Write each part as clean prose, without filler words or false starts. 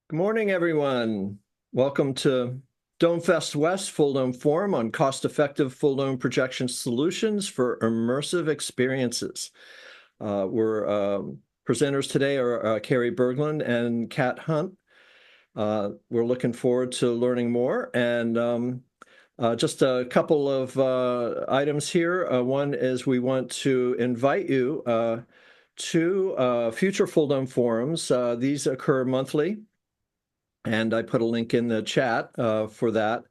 Good morning, everyone. Welcome to DomeFest West Fulldome Forum on cost-effective full-dome projection solutions for immersive experiences. We're presenters today are Carrie Berglund and Kat Hunt. We're looking forward to learning more, and just a couple of items here. One is we want to invite you to future Fulldome forums. These occur monthly. And I put a link in the chat for that.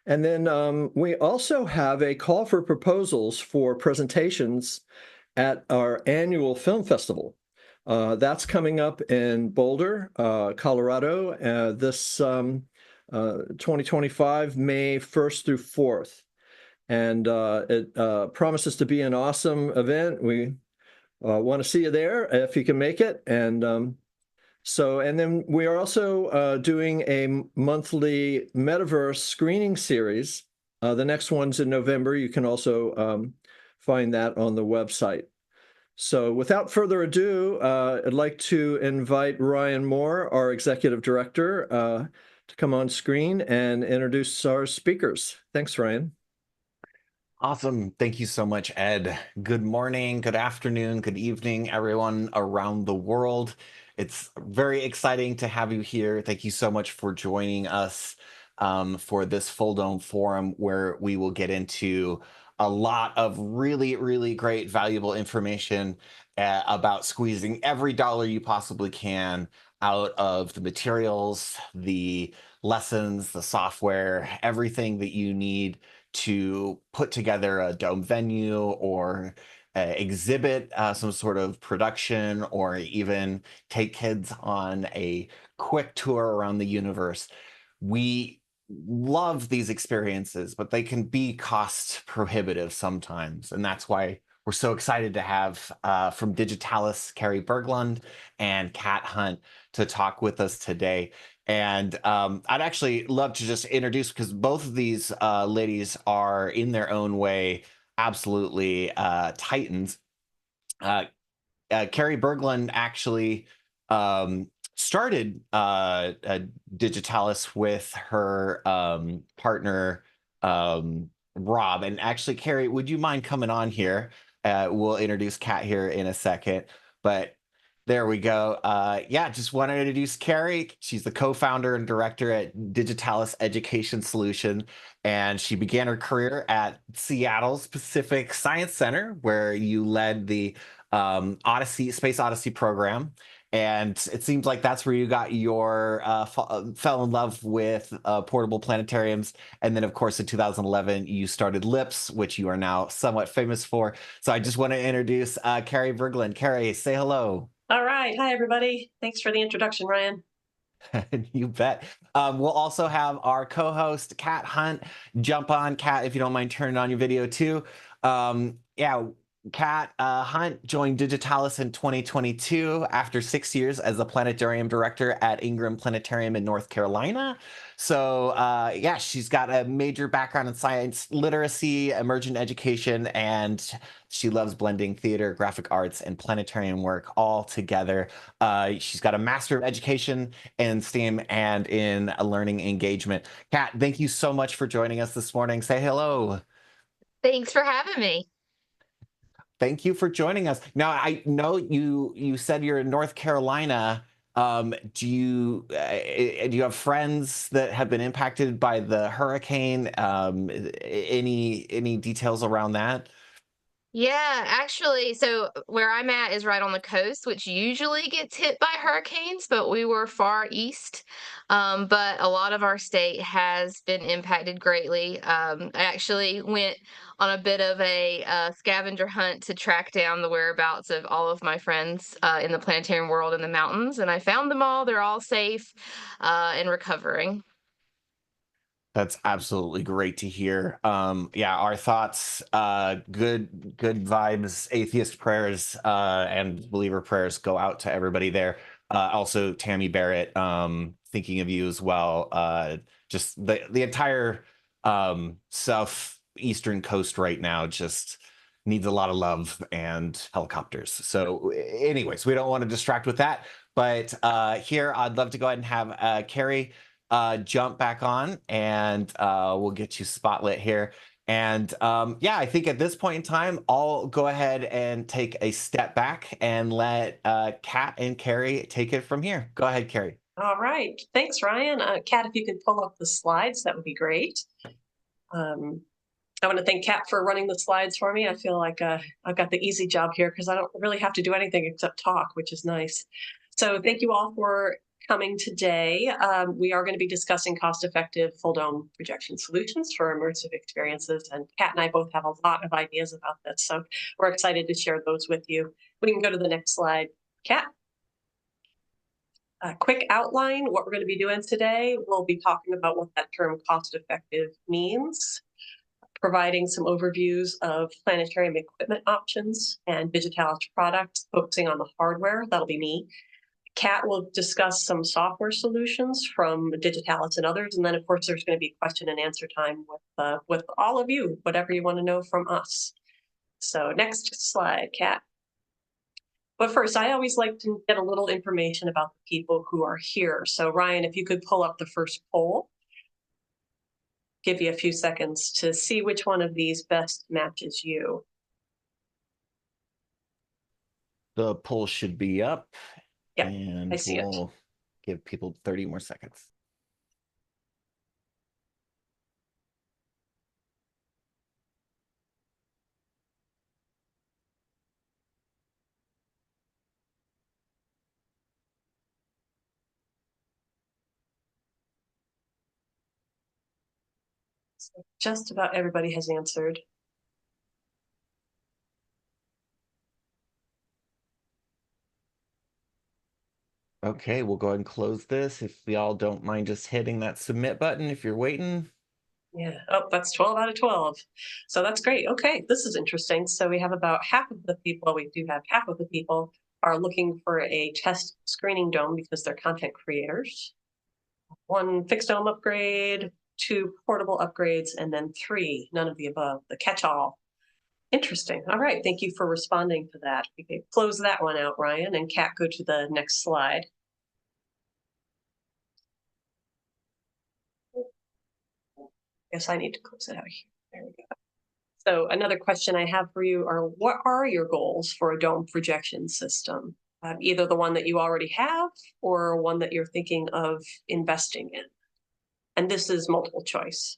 And then we also have a call for proposals for presentations at our annual film festival. That's coming up in Boulder, Colorado, this 2025, May 1st through 4th. And it promises to be an awesome event. We want to see you there if you can make it. And then we are also doing a monthly metaverse screening series. The next one's in November. You can also find that on the website. So without further ado, I'd like to invite Ryan Moore, our executive director, to come on screen and introduce our speakers. Thanks, Ryan. Awesome. Thank you so much, Ed. Good morning, good afternoon, good evening, everyone around the world. It's very exciting to have you here. Thank you so much for joining us for this Fulldome Forum, where we will get into a lot of really great, valuable information about squeezing every dollar you possibly can out of the materials, the lessons, the software, everything that you need to put together a dome venue or exhibit some sort of production, or even take kids on a quick tour around the universe. We love these experiences, but they can be cost prohibitive sometimes. And that's why we're so excited to have from Digitalis, Carrie Berglund and Kat Hunt to talk with us today. And I'd actually love to just introduce, because both of these ladies are in their own way absolutely titans. Carrie Berglund actually started Digitalis with her partner, Rob. And actually, Carrie, would you mind coming on here? We'll introduce Kat here in a second. But there we go. Yeah, just want to introduce Carrie. She's the co-founder and director at Digitalis Education Solution, and she began her career at Seattle's Pacific Science Center, where you led the Space Odyssey program. And it seems like that's where you got your fell in love with portable planetariums. And then, of course, in 2011, you started LIPS, which you are now somewhat famous for. So I just want to introduce Carrie Berglund. Carrie, say hello. All right. Hi, everybody. Thanks for the introduction, Ryan. You bet. We'll also have our co-host, Kat Hunt, jump on. Kat, if you don't mind turning on your video too. Yeah, Kat Hunt joined Digitalis in 2022 after 6 years as the planetarium director at Ingram Planetarium in North Carolina. So yeah, she's got a major background in science literacy, emergent education, and she loves blending theater, graphic arts, and planetarium work all together. She's got a Master of Education in STEAM and in learning engagement. Kat, thank you so much for joining us this morning. Say hello. Thanks for having me. Thank you for joining us. Now, I know you said you're in North Carolina. Do you have friends that have been impacted by the hurricane? Any details around that? Yeah, actually, so where I'm at is right on the coast, which usually gets hit by hurricanes, but we were far east. But a lot of our state has been impacted greatly. I actually went on a bit of a scavenger hunt to track down the whereabouts of all of my friends in the planetarium world in the mountains, and I found them all. They're all safe and recovering. That's absolutely great to hear. Yeah, our thoughts, good vibes, atheist prayers, and believer prayers go out to everybody there. Also, Tammy Barrett, thinking of you as well. Just the entire southeastern coast right now just needs a lot of love and helicopters. So, anyways, we don't want to distract with that. But here, I'd love to go ahead and have Carrie jump back on, and we'll get you spotlit here. And yeah, I think at this point in time, I'll go ahead and take a step back and let Kat and Carrie take it from here. Go ahead, Carrie. All right. Thanks, Ryan. Kat, if you could pull up the slides, that would be great. I want to thank Kat for running the slides for me. I feel like I've got the easy job here because I don't really have to do anything except talk, which is nice. So thank you all for coming today. We are going to be discussing cost-effective full-dome projection solutions for immersive experiences, and Kat and I both have a lot of ideas about this, so we're excited to share those with you. We can go to the next slide. Kat? A quick outline, what we're going to be doing today. We'll be talking about what that term cost-effective means, providing some overviews of planetarium equipment options and Digitalis products, focusing on the hardware. That'll be me. Kat will discuss some software solutions from Digitalis and others. And then, of course, there's going to be question and answer time with all of you, whatever you want to know from us. So next slide, Kat. But first, I always like to get a little information about the people who are here. So Ryan, if you could pull up the first poll, give you a few seconds to see which one of these best matches you. The poll should be up. Yeah, and I see it. we'll give people 30 more seconds. So just about everybody has answered. Okay, we'll go ahead and close this. If y'all don't mind just hitting that submit button if you're waiting. Yeah, oh, that's 12 out of 12. So that's great. Okay, this is interesting. So we have about half of the people, we do have half of the people are looking for a test screening dome because they're content creators. 1 fixed dome upgrade, 2 portable upgrades, and then 3, none of the above, the catch-all. Interesting. All right, thank you for responding to that. We can close that one out, Ryan, and Kat, go to the next slide. Guess I need to close it out here. There we go. So another question I have for you are, what are your goals for a dome projection system? Either the one that you already have or one that you're thinking of investing in. And this is multiple choice.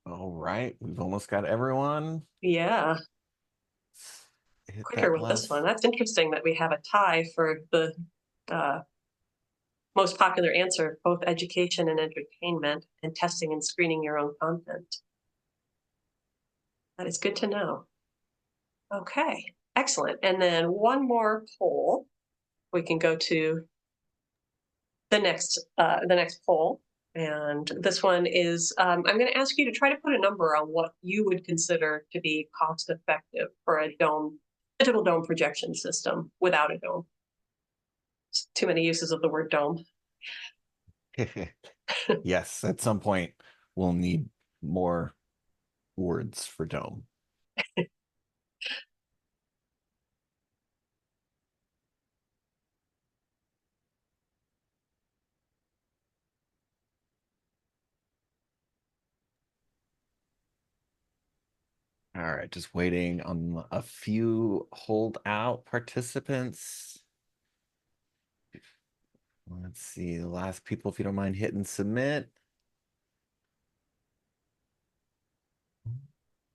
All right, we've almost got everyone. Yeah, Hit quicker that with this one. last. That's interesting that we have a tie for the most popular answer, both education and entertainment, and testing and screening your own content. That is good to know. Okay, excellent. And then one more poll. We can go to the next poll. And this one is, I'm going to ask you to try to put a number on what you would consider to be cost effective for a dome, digital dome projection system without a dome. It's too many uses of the word dome. Yes, at some point we'll need more words for dome. All right, just waiting on a few holdout participants. Let's see, the last people, if you don't mind hitting submit.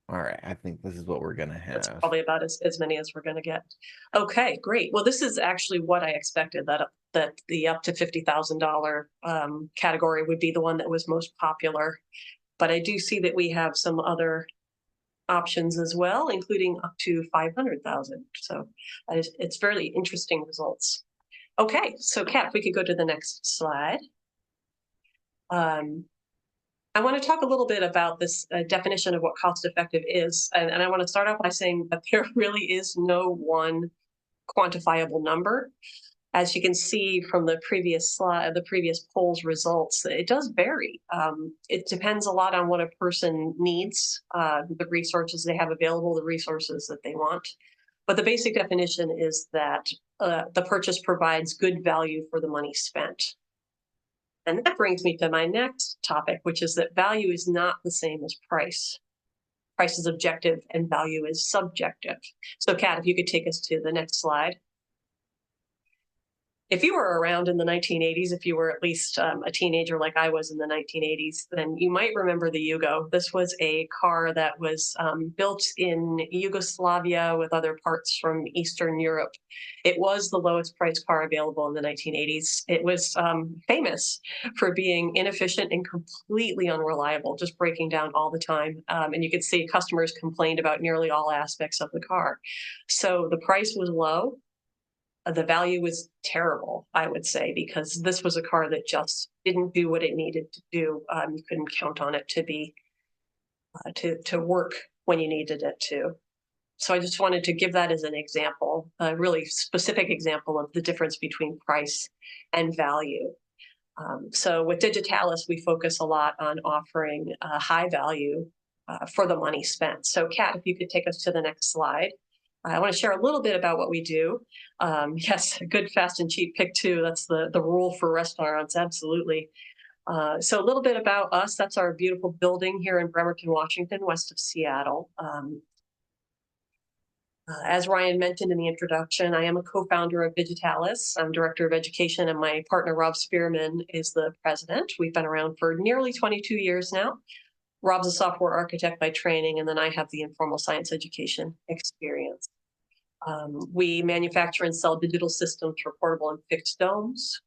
All right, I think this is what we're gonna have. That's probably about as many as we're going to get. Okay, great. Well, this is actually what I expected, that the up to $50,000 category would be the one that was most popular. But I do see that we have some other options as well, including up to 500,000. So it's fairly interesting results. Okay, so Kat, if we could go to the next slide. I want to talk a little bit about this definition of what cost-effective is. And I want to start off by saying that there really is no one quantifiable number. As you can see from the previous slide, the previous poll's results, it does vary. It depends a lot on what a person needs, the resources they have available, the resources that they want. But the basic definition is that the purchase provides good value for the money spent. And that brings me to my next topic, which is that value is not the same as price. Price is objective and value is subjective. So Kat, if you could take us to the next slide. If you were around in the 1980s, if you were at least a teenager like I was in the 1980s, then you might remember the Yugo. This was a car that was built in Yugoslavia with other parts from Eastern Europe. It was the lowest priced car available in the 1980s. It was famous for being inefficient and completely unreliable, just breaking down all the time. And you could see customers complained about nearly all aspects of the car. So the price was low. The value was terrible, I would say, because this was a car that just didn't do what it needed to do. You couldn't count on it to be to work when you needed it to. So I just wanted to give that as an example, a really specific example of the difference between price and value. So with Digitalis, we focus a lot on offering high value for the money spent. So Kat, if you could take us to the next slide. I want to share a little bit about what we do. Yes, good, fast, and cheap, pick two. That's the rule for restaurants, absolutely. So a little bit about us. That's our beautiful building here in Bremerton, Washington, west of Seattle. As Ryan mentioned in the introduction, I am a co-founder of Digitalis. I'm director of education, and my partner, Rob Spearman, is the president. We've been around for nearly 22 years now. Rob's a software architect by training, and then I have the informal science education experience. We manufacture and sell digital systems for portable and fixed domes.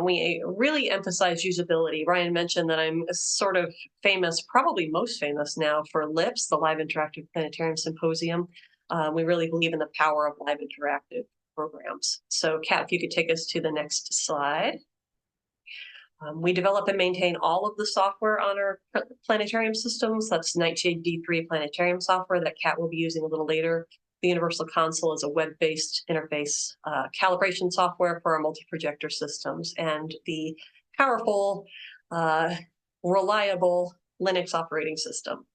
We really emphasize usability. Ryan mentioned that I'm sort of famous, probably most famous now, for LIPS, the Live Interactive Planetarium Symposium. We really believe in the power of live interactive programs. So Kat, if you could take us to the next slide. We develop and maintain all of the software on our planetarium systems. That's Nightshade D3 planetarium software that Kat will be using a little later. The Universal Console is a web-based interface calibration software for our multi-projector systems, and the powerful, reliable Linux operating system.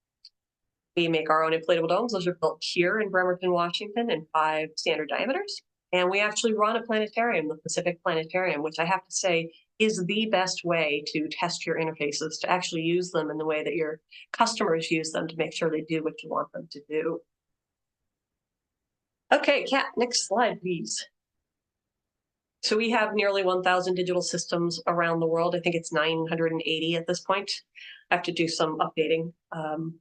We make our own inflatable domes. Those are built here in Bremerton, Washington, in 5 standard diameters. And we actually run a planetarium, the Pacific Planetarium, which I have to say is the best way to test your interfaces, to actually use them in the way that your customers use them to make sure they do what you want them to do. Okay, Kat, next slide, please. So we have nearly 1,000 digital systems around the world. I think it's 980 at this point. I have to do some updating.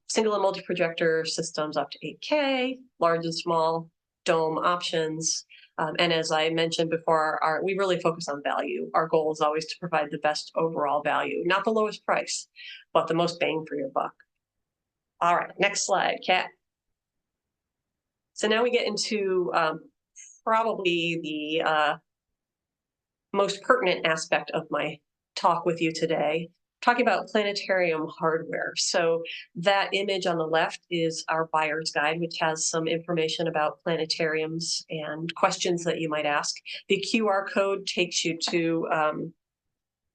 Single and multi-projector systems up to 8K, large and small, dome options. And as I mentioned before, we really focus on value. Our goal is always to provide the best overall value, not the lowest price, but the most bang for your buck. All right, next slide, Kat. So now we get into probably the most pertinent aspect of my talk with you today, talking about planetarium hardware. So that image on the left is our buyer's guide, which has some information about planetariums and questions that you might ask. The QR code takes you to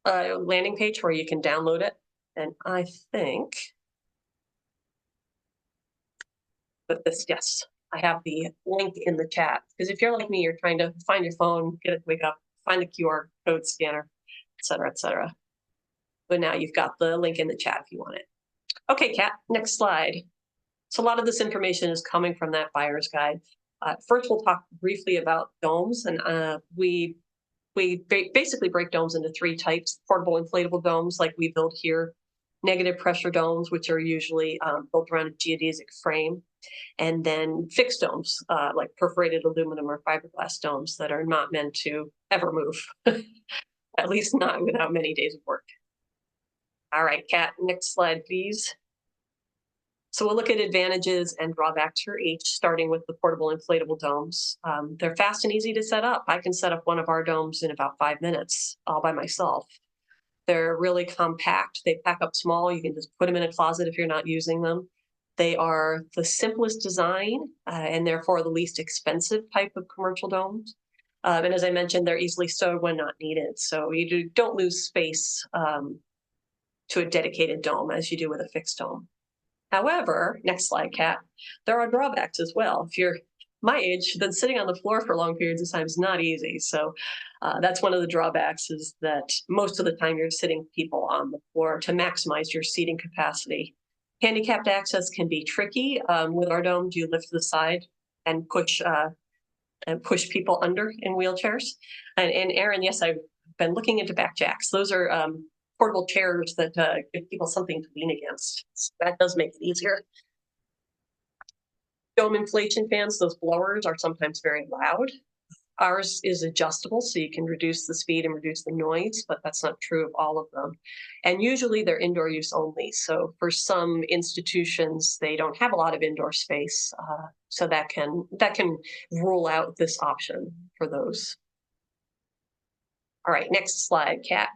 a landing page where you can download it. And I think that this, yes, I have the link in the chat. Because if you're like me, you're trying to find your phone, get it to wake up, find the QR code scanner, et cetera, et cetera. But now you've got the link in the chat if you want it. Okay, Kat, next slide. So a lot of this information is coming from that buyer's guide. First, we'll talk briefly about domes, and we basically break domes into 3 types: portable inflatable domes, like we build here, negative pressure domes, which are usually built around a geodesic frame, and then fixed domes, like perforated aluminum or fiberglass domes that are not meant to ever move, at least not without many days of work. All right, Kat, next slide, please. So we'll look at advantages and drawbacks for each, starting with the portable inflatable domes. They're fast and easy to set up. I can set up one of our domes in about 5 minutes all by myself. They're really compact. They pack up small. You can just put them in a closet if you're not using them. They are the simplest design and therefore the least expensive type of commercial domes. And as I mentioned, they're easily stowed when not needed. So you don't lose space to a dedicated dome as you do with a fixed dome. However, next slide, Kat, there are drawbacks as well. If you're my age, then sitting on the floor for long periods of time is not easy. So that's one of the drawbacks, is that most of the time you're sitting people on the floor to maximize your seating capacity. Handicapped access can be tricky. With our domes, you lift to the side and push people under in wheelchairs. And Aaron, yes, I've been looking into back jacks. Those are portable chairs that give people something to lean against. So that does make it easier. Dome inflation fans, those blowers, are sometimes very loud. Ours is adjustable, so you can reduce the speed and reduce the noise, but that's not true of all of them. And usually they're indoor use only. So for some institutions, they don't have a lot of indoor space. So that can rule out this option for those. All right, next slide, Kat.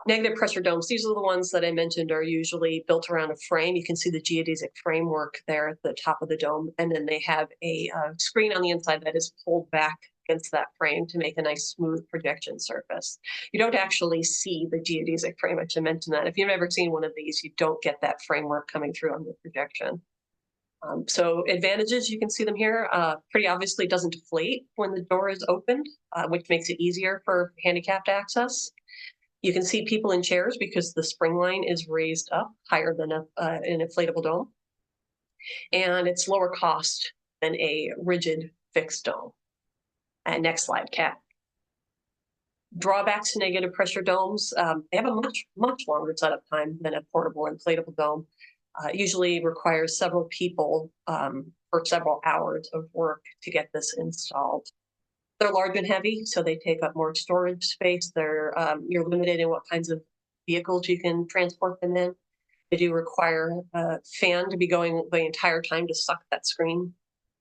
Negative pressure domes, these are the ones that I mentioned are usually built around a frame. You can see the geodesic framework there at the top of the dome, and then they have a screen on the inside that is pulled back against that frame to make a nice smooth projection surface. You don't actually see the geodesic frame. I should mention that. If you've ever seen one of these, you don't get that framework coming through on the projection. So advantages, you can see them here. Pretty obviously doesn't deflate when the door is opened, which makes it easier for handicapped access. You can see people in chairs because the spring line is raised up higher than an inflatable dome. And it's lower cost than a rigid fixed dome. And next slide, Kat. Drawbacks to negative pressure domes, they have a much longer setup time than a portable inflatable dome. Usually requires several people for several hours of work to get this installed. They're large and heavy, so they take up more storage space. You're limited in what kinds of vehicles you can transport them in. They do require a fan to be going the entire time to suck that screen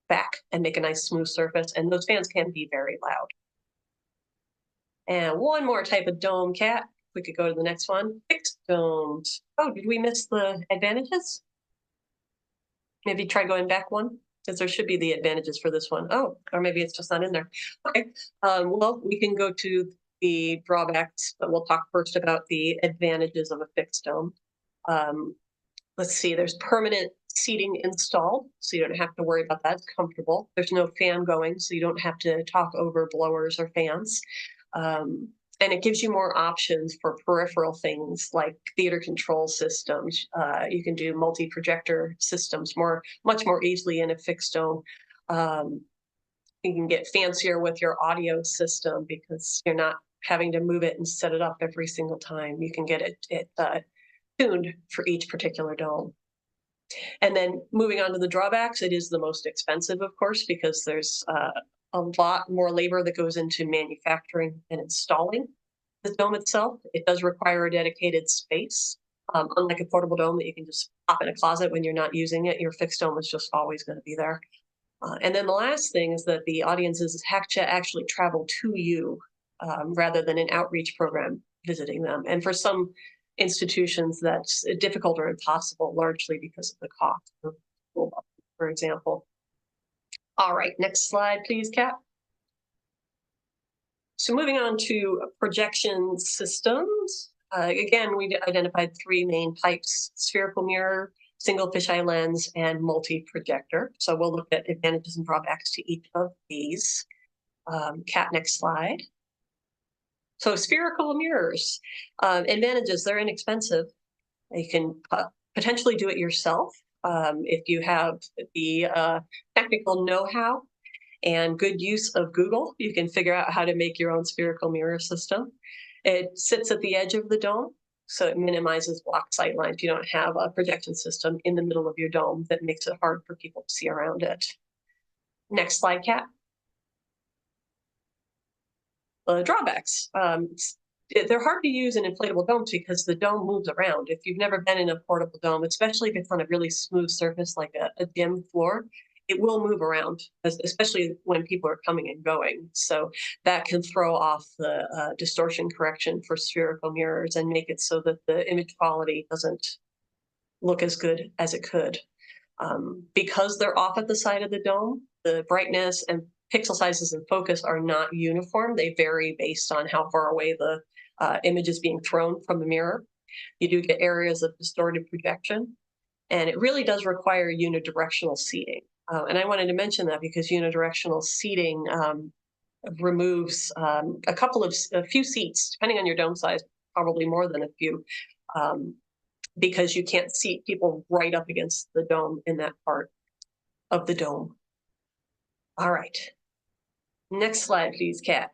back and make a nice smooth surface, and those fans can be very loud. And one more type of dome, Kat. We could go to the next one. Fixed domes. Oh, did we miss the advantages? Maybe try going back one, because there should be the advantages for this one. Oh, or maybe it's just not in there. Okay, well, we can go to the drawbacks, but we'll talk first about the advantages of a fixed dome. Let's see, there's permanent seating installed, so you don't have to worry about that. It's comfortable. There's no fan going, so you don't have to talk over blowers or fans. And it gives you more options for peripheral things like theater control systems. You can do multi-projector systems much more easily in a fixed dome. You can get fancier with your audio system because you're not having to move it and set it up every single time. You can get it tuned for each particular dome. And then moving on to the drawbacks, it is the most expensive, of course, because there's a lot more labor that goes into manufacturing and installing the dome itself. It does require a dedicated space. Unlike a portable dome that you can just pop in a closet when you're not using it, your fixed dome is just always going to be there. And then the last thing is that the audiences have to actually travel to you rather than an outreach program visiting them. And for some institutions, that's difficult or impossible, largely because of the cost of school buses, for example. All right, next slide, please, Kat. So moving on to projection systems. Again, we identified three main types: spherical mirror, single fisheye lens, and multi-projector. So we'll look at advantages and drawbacks to each of these. Kat, next slide. So spherical mirrors, advantages, they're inexpensive. You can potentially do it yourself if you have the technical know-how and good use of Google. You can figure out how to make your own spherical mirror system. It sits at the edge of the dome, so it minimizes block sight lines. You don't have a projection system in the middle of your dome that makes it hard for people to see around it. Next slide, Kat. Drawbacks. They're hard to use in inflatable domes because the dome moves around. If you've never been in a portable dome, especially if it's on a really smooth surface like a gym floor, it will move around, especially when people are coming and going. So that can throw off the distortion correction for spherical mirrors and make it so that the image quality doesn't look as good as it could. Because they're off at the side of the dome, the brightness and pixel sizes and focus are not uniform. They vary based on how far away the image is being thrown from the mirror. You do get areas of distorted projection, and it really does require unidirectional seating. And I wanted to mention that because unidirectional seating removes a few seats, depending on your dome size, probably more than a few, because you can't seat people right up against the dome in that part of the dome. All right. Next slide, please, Kat.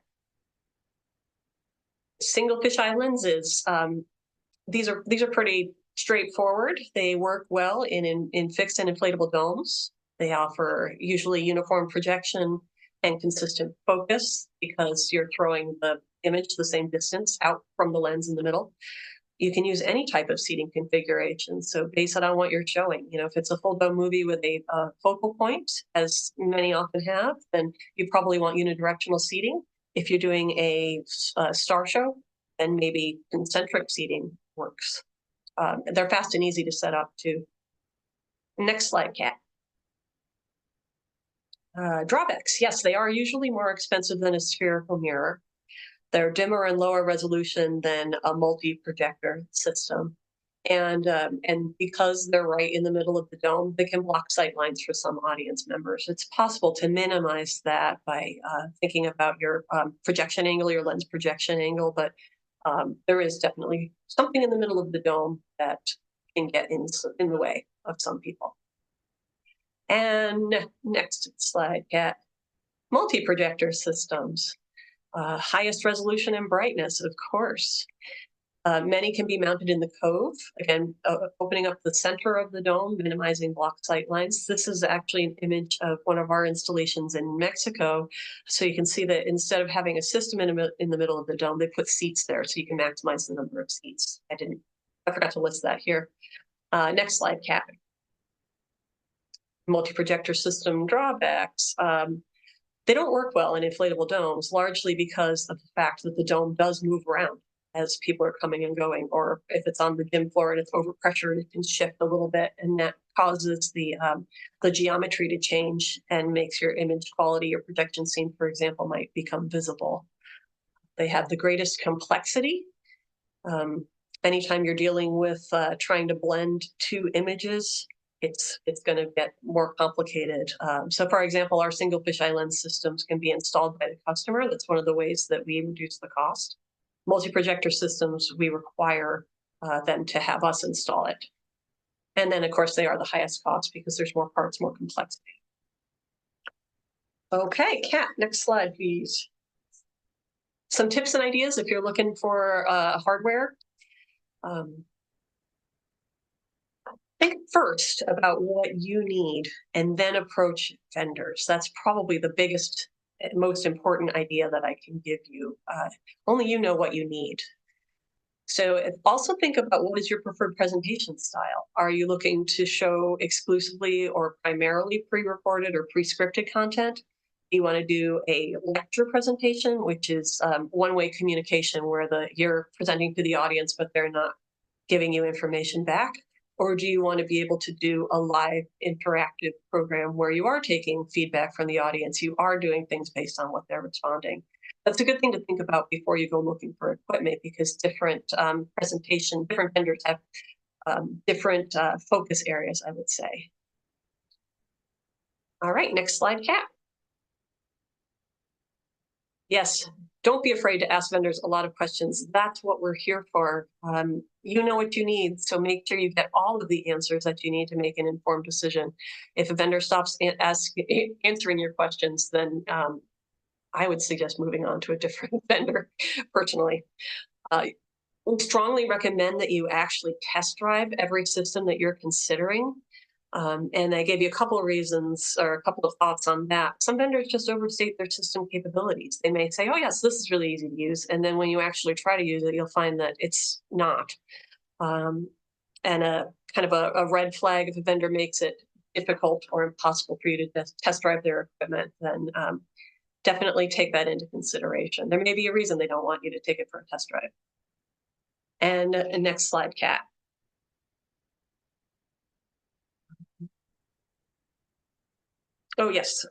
Single fisheye lenses. These are pretty straightforward. They work well in fixed and inflatable domes. They offer usually uniform projection and consistent focus because you're throwing the image the same distance out from the lens in the middle. You can use any type of seating configuration. So based on what you're showing, if it's a full dome movie with a focal point, as many often have, then you probably want unidirectional seating. If you're doing a star show, then maybe concentric seating works. They're fast and easy to set up too. Next slide, Kat. Drawbacks. Yes, they are usually more expensive than a spherical mirror. They're dimmer and lower resolution than a multi-projector system. And because they're right in the middle of the dome, they can block sight lines for some audience members. It's possible to minimize that by thinking about your projection angle, your lens projection angle, but there is definitely something in the middle of the dome that can get in the way of some people. And next slide, Kat. Multi-projector systems. Highest resolution and brightness, of course. Many can be mounted in the cove, again, opening up the center of the dome, minimizing block sight lines. This is actually an image of one of our installations in Mexico. So you can see that instead of having a system in the middle of the dome, they put seats there so you can maximize the number of seats. I forgot to list that here. Next slide, Kat. Multi-projector system drawbacks. They don't work well in inflatable domes, largely because of the fact that the dome does move around as people are coming and going, or if it's on the gym floor and it's overpressured, it can shift a little bit, and that causes the geometry to change and makes your image quality or projection scene, for example, might become visible. They have the greatest complexity. Anytime you're dealing with trying to blend two images, it's going to get more complicated. So for example, our single fisheye lens systems can be installed by the customer. That's one of the ways that we reduce the cost. Multi-projector systems, we require them to have us install it. And then of course they are the highest cost because there's more parts, more complexity. Okay, Kat, next slide, please. Some tips and ideas if you're looking for hardware. Think first about what you need and then approach vendors. That's probably the biggest, most important idea that I can give you. Only you know what you need. So also think about what is your preferred presentation style. Are you looking to show exclusively or primarily pre-recorded or pre-scripted content? Do you want to do a lecture presentation, which is one-way communication where you're presenting to the audience, but they're not giving you information back? Or do you want to be able to do a live interactive program where you are taking feedback from the audience, you are doing things based on what they're responding? That's a good thing to think about before you go looking for equipment, because different different vendors have different focus areas, I would say. All right, next slide, Kat. Yes, don't be afraid to ask vendors a lot of questions. That's what we're here for. You know what you need, so make sure you get all of the answers that you need to make an informed decision. If a vendor stops answering your questions, then I would suggest moving on to a different vendor, personally. We strongly recommend that you actually test drive every system that you're considering. And I gave you a couple of reasons or a couple of thoughts on that. Some vendors just overstate their system capabilities. They may say, oh yes, this is really easy to use. And then when you actually try to use it, you'll find that it's not. And a kind of a red flag if a vendor makes it difficult or impossible for you to test drive their equipment, then definitely take that into consideration. There may be a reason they don't want you to take it for a test drive. And next slide, Kat. Oh yes,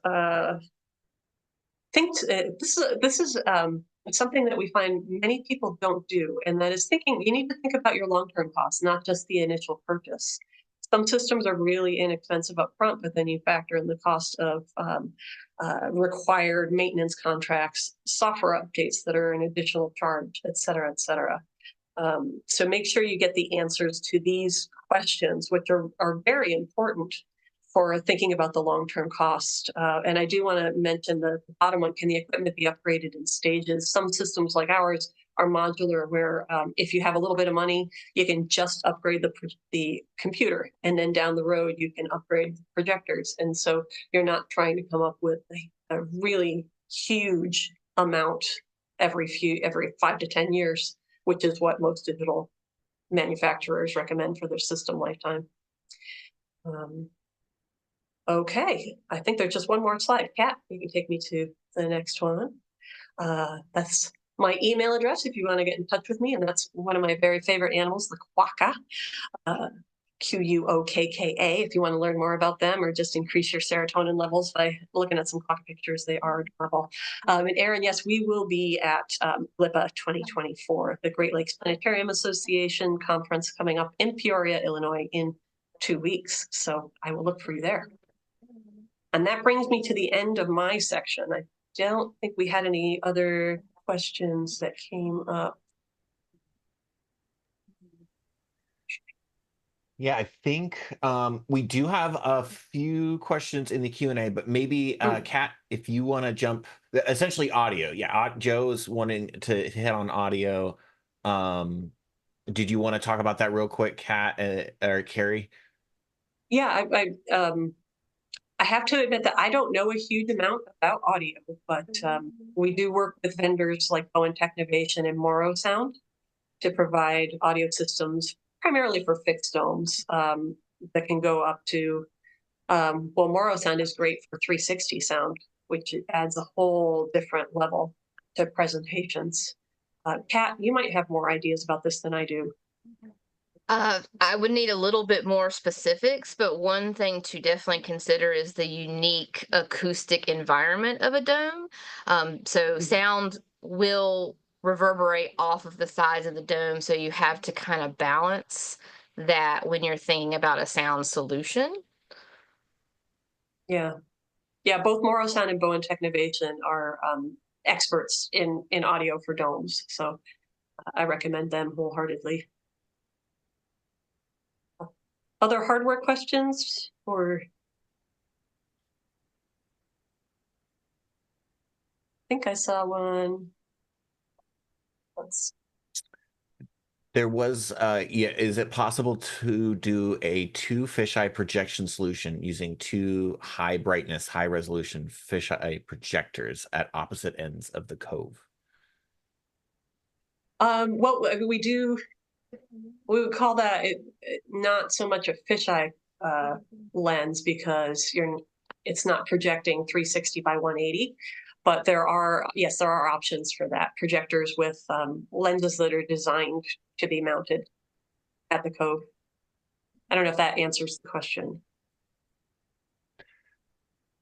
this is something that we find many people don't do, and that is thinking. You need to think about your long-term costs, not just the initial purchase. Some systems are really inexpensive up front, but then you factor in the cost of required maintenance contracts, software updates that are an additional charge, et cetera, et cetera. So make sure you get the answers to these questions, which are very important for thinking about the long-term cost. And I do want to mention the bottom one, can the equipment be upgraded in stages? Some systems like ours are modular, where if you have a little bit of money, you can just upgrade the computer, and then down the road you can upgrade the projectors. And so you're not trying to come up with a really huge amount every 5 to 10 years, which is what most digital manufacturers recommend for their system lifetime. Okay, I think there's just one more slide. Kat, you can take me to the next one. That's my email address if you want to get in touch with me, and that's one of my very favorite animals, the quokka, Quokka, if you want to learn more about them or just increase your serotonin levels by looking at some quokka pictures. They are adorable. And Erin, yes, we will be at GLIPA 2024, the Great Lakes Planetarium Association conference, coming up in Peoria, Illinois in 2 weeks. So I will look for you there. And that brings me to the end of my section. I don't think we had any other questions that came up. Yeah, I think we do have a few questions in the Q&A, but maybe Kat, if you want to jump, essentially audio. Yeah, Joe's wanting to hit on audio. Did you want to talk about that real quick, Kat or Carrie? Yeah, I have to admit that I don't know a huge amount about audio, but we do work with vendors like Bowen Technovation and Morrow Sound to provide audio systems primarily for fixed domes that can go up to, well, Morrow Sound is great for 360 sound, which adds a whole different level to presentations. Kat, you might have more ideas about this than I do. I would need a little bit more specifics, but one thing to definitely consider is the unique acoustic environment of a dome. So sound will reverberate off of the sides of the dome, so you have to kind of balance that when you're thinking about a sound solution. Yeah, both Morrow Sound and Bowen Technovation are experts in audio for domes, so I recommend them wholeheartedly. Other hardware questions, or? I think I saw one. There was, yeah, is it possible to do a 2 fisheye projection solution using 2 high brightness, high resolution fisheye projectors at opposite ends of the cove? Well, we would call that not so much a fisheye lens, because it's not projecting 360 by 180, but there are options for that. Projectors with lenses that are designed to be mounted at the cove. I don't know if that answers the question.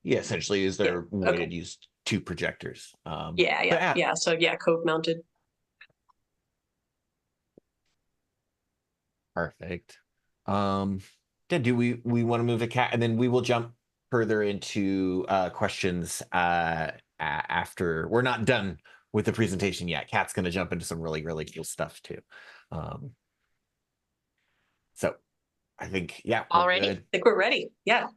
Yeah, essentially, is there a way to use 2 projectors? Yeah. So yeah, cove mounted. Perfect. Yeah, do we want to move to Kat, and then we will jump further into questions after we're not done with the presentation yet. Kat's going to jump into some really, really cool stuff too. So I think, yeah, we're Already? good. I think we're ready. Yeah.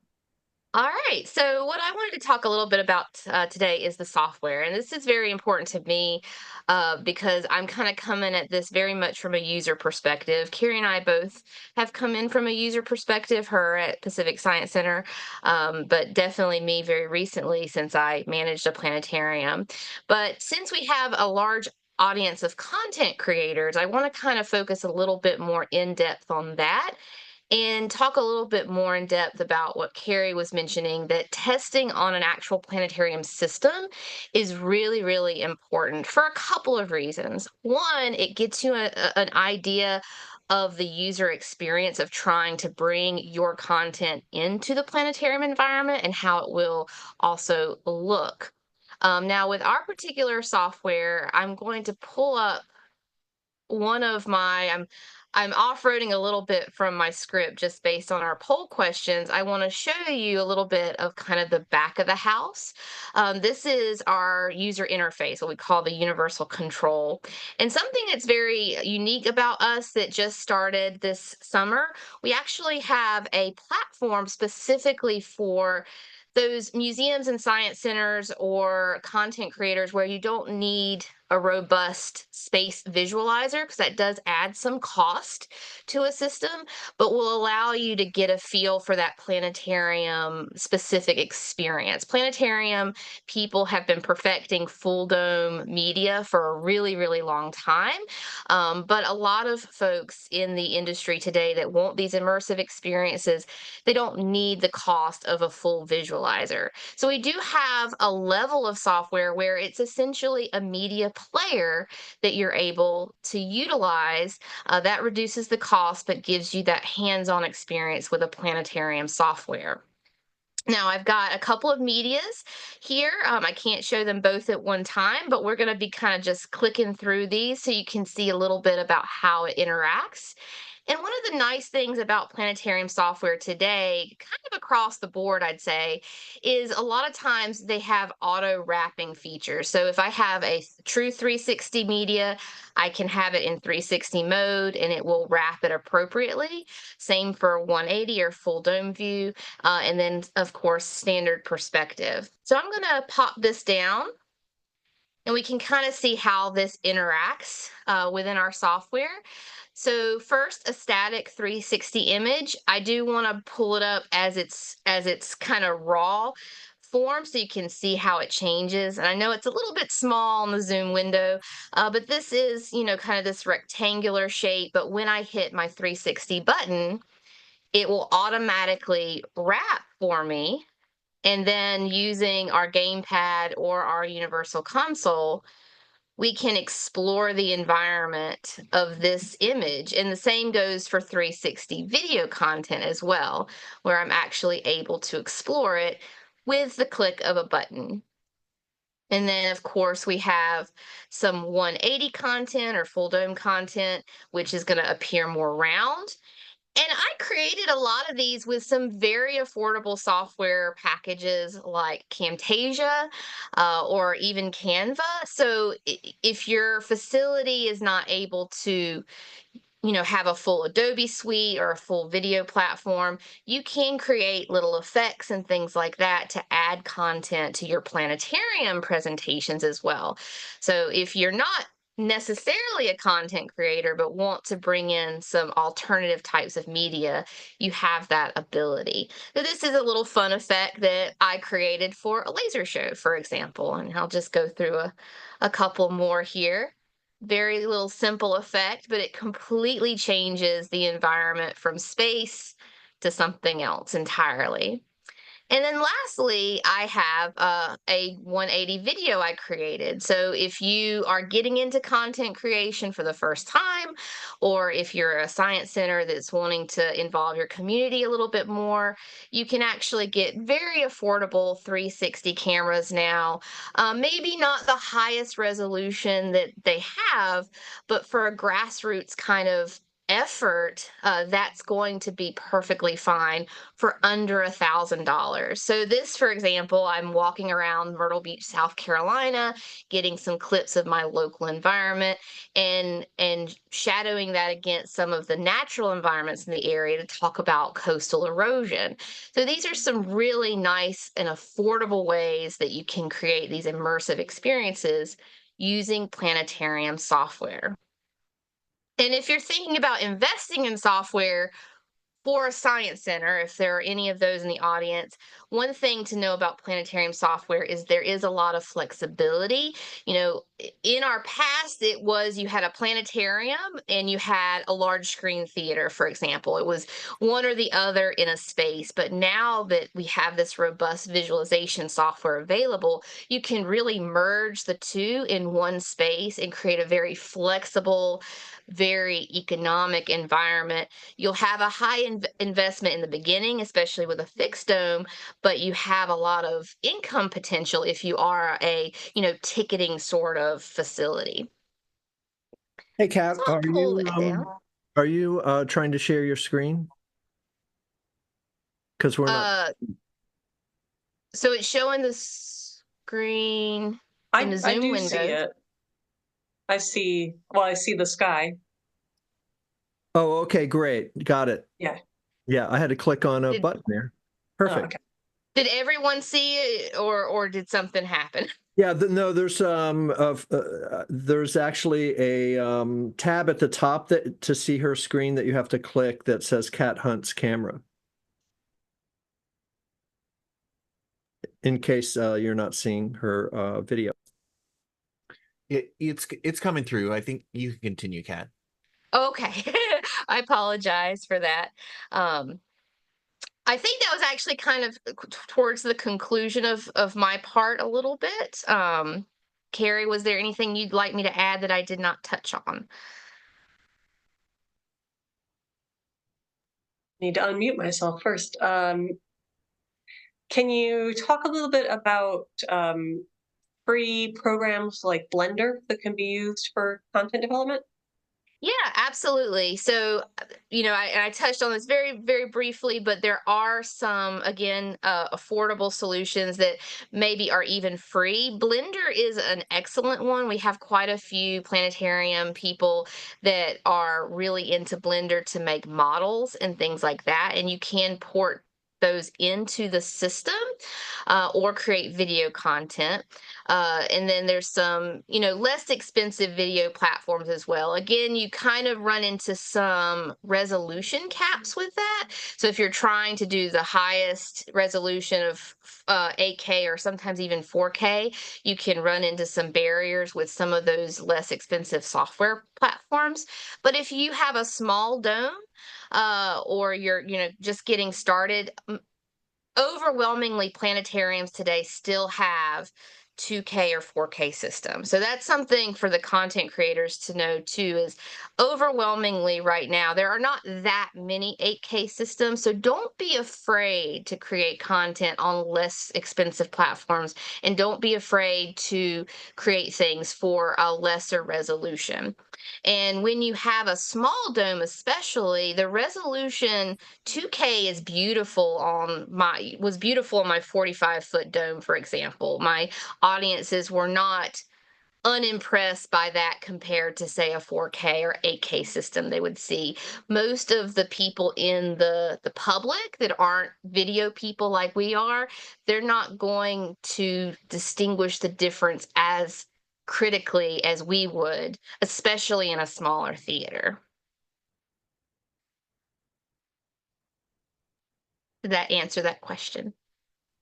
All right. So, what I wanted to talk a little bit about today is the software. And this is very important to me because I'm kind of coming at this very much from a user perspective. Carrie and I both have come in from a user perspective, her at Pacific Science Center, but definitely me very recently since I managed a planetarium. But since we have a large audience of content creators, I want to kind of focus a little bit more in depth on that and talk a little bit more in depth about what Carrie was mentioning, that testing on an actual planetarium system is really, really important for a couple of reasons. One, it gets you an idea of the user experience of trying to bring your content into the planetarium environment and how it will also look. Now, with our particular software, I'm going to pull up one of my I'm off-roading a little bit from my script just based on our poll questions. I want to show you a little bit of kind of the back of the house. This is our user interface, what we call the universal control. And something that's very unique about us that just started this summer, we actually have a platform specifically for those museums and science centers or content creators where you don't need a robust space visualizer, because that does add some cost to a system, but will allow you to get a feel for that planetarium specific experience. Planetarium people have been perfecting full dome media for a really, really long time. But a lot of folks in the industry today that want these immersive experiences, they don't need the cost of a full visualizer. So we do have a level of software where it's essentially a media player that you're able to utilize. That reduces the cost, but gives you that hands-on experience with a planetarium software. Now, I've got a couple of medias here. I can't show them both at one time, but we're going to be kind of just clicking through these so you can see a little bit about how it interacts. And one of the nice things about planetarium software today, kind of across the board, I'd say, is a lot of times they have auto wrapping features. So if I have a true 360 media, I can have it in 360 mode and it will wrap it appropriately. Same for 180 or full dome view. And then, of course, standard perspective. So I'm going to pop this down and we can kind of see how this interacts within our software. So first, a static 360 image. I do want to pull it up as it's kind of raw form so you can see how it changes. And I know it's a little bit small in the zoom window, but this is, kind of this rectangular shape. But when I hit my 360 button, it will automatically wrap for me. And then using our gamepad or our universal console, we can explore the environment of this image. And the same goes for 360 video content as well, where I'm actually able to explore it with the click of a button. And then, of course, we have some 180 content or full dome content, which is going to appear more round. And I created a lot of these with some very affordable software packages like Camtasia or even Canva. So if your facility is not able to have a full Adobe suite or a full video platform, you can create little effects and things like that to add content to your planetarium presentations as well. So if you're not necessarily a content creator but want to bring in some alternative types of media, you have that ability. So this is a little fun effect that I created for a laser show, for example, and I'll just go through a couple more here. Very little simple effect, but it completely changes the environment from space to something else entirely. And then lastly, I have a 180 video I created. So if you are getting into content creation for the first time, or if you're a science center that's wanting to involve your community a little bit more, you can actually get very affordable 360 cameras now. Maybe not the highest resolution that they have, but for a grassroots kind of effort, that's going to be perfectly fine for under $1,000. So this, for example, I'm walking around Myrtle Beach, South Carolina, getting some clips of my local environment and shadowing that against some of the natural environments in the area to talk about coastal erosion. So these are some really nice and affordable ways that you can create these immersive experiences using planetarium software. And if you're thinking about investing in software for a science center, if there are any of those in the audience, one thing to know about planetarium software is there is a lot of flexibility. In our past, it was you had a planetarium and you had a large screen theater, for example. It was one or the other in a space. But now that we have this robust visualization software available, you can really merge the two in one space and create a very flexible, very economic environment. You'll have a high investment in the beginning, especially with a fixed dome, but you have a lot of income potential if you are a, ticketing sort of facility. Hey, Kat, So I'll pull that down. are you trying to share your screen? Because we're not. So it's showing the screen in the I Zoom do window. see it. I see the sky. Oh, okay, great. Got it. Yeah. Yeah, I had to click on a button there. Perfect. Okay. Did everyone see it, or did something happen? Yeah, no, there's actually a tab at the top to see her screen that you have to click that says Cat Hunt's camera. In case you're not seeing her video. It's coming through. I think you can continue, Kat. Okay. I apologize for that. I think that was actually kind of towards the conclusion of my part a little bit. Carrie, was there anything you'd like me to add that I did not touch on? Need to unmute myself first. Can you talk a little bit about free programs like Blender that can be used for content development? Yeah, absolutely. So, I touched on this very, very briefly, but there are some, again, affordable solutions that maybe are even free. Blender is an excellent one. We have quite a few planetarium people that are really into Blender to make models and things like that. And you can port those into the system or create video content. And then there's some, less expensive video platforms as well. Again, you kind of run into some resolution caps with that. So if you're trying to do the highest resolution of 8K or sometimes even 4K, you can run into some barriers with some of those less expensive software platforms. But if you have a small dome, or you're, just getting started, overwhelmingly planetariums today still have 2K or 4K systems. So that's something for the content creators to know too, is overwhelmingly right now there are not that many 8K systems. So don't be afraid to create content on less expensive platforms, and don't be afraid to create things for a lesser resolution. And when you have a small dome, especially, the resolution 2K is was beautiful on my 45-foot dome, for example. My audiences were not unimpressed by that compared to, say, a 4K or 8K system they would see. Most of the people in the public that aren't video people like we are, they're not going to distinguish the difference as critically as we would, especially in a smaller theater. Did that answer that question?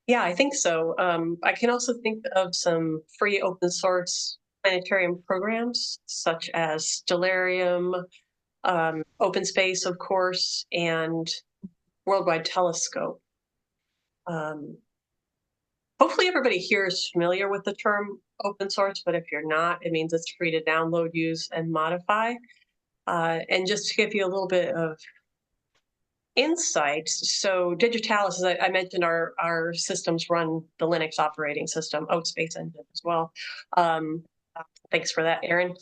Yeah, I think so. I can also think of some free open source planetarium programs such as Stellarium, Open Space, of course, and Worldwide Telescope. Hopefully everybody here is familiar with the term open source, but if you're not, it means it's free to download, use, and modify. And just to give you a little bit of insight, so Digitalis, as I mentioned, our systems run the Linux operating system, Space Engine as well. Thanks for that, Aaron.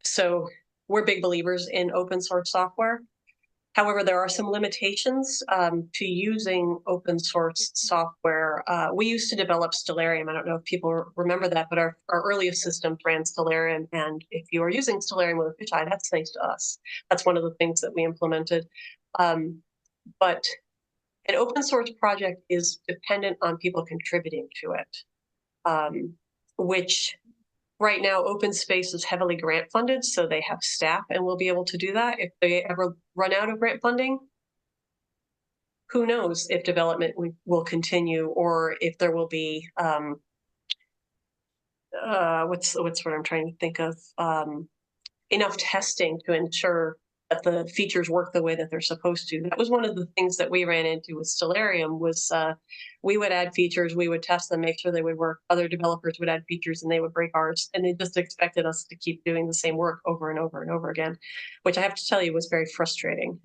So we're big believers in open source software. However, there are some limitations to using open source software. We used to develop Stellarium. I don't know if people remember that, but our earliest systems ran Stellarium. And if you are using Stellarium with a fisheye, that's thanks to us. That's one of the things that we implemented. But an open source project is dependent on people contributing to it, which right now, Open Space is heavily grant funded, so they have staff and will be able to do that. If they ever run out of grant funding, who knows if development will continue or if there will be what's what I'm trying to think of, enough testing to ensure that the features work the way that they're supposed to. That was one of the things that we ran into with Stellarium was we would add features, we would test them, make sure they would work. Other developers would add features and they would break ours. And they just expected us to keep doing the same work over and over and over again, which I have to tell you was very frustrating.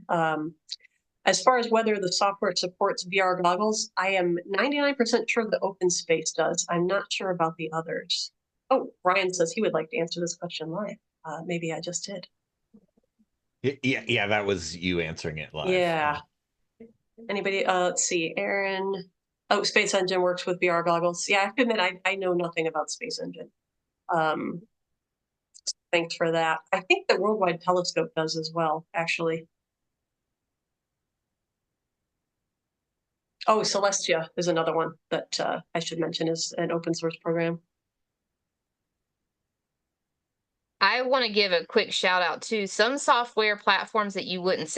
As far as whether the software supports VR goggles, I am 99% sure the open space does. I'm not sure about the others. Oh, Ryan says he would like to answer this question live. Maybe I just did. Yeah, that was you answering it live. Yeah. Anybody? Let's see. Aaron. Oh, Space Engine works with VR goggles. Yeah, I have to admit, I know nothing about Space Engine. Thanks for that. I think the Worldwide Telescope does as well, actually. Oh, Celestia is another one that I should mention is an open source program. I want to give a quick shout out to some software platforms that you wouldn't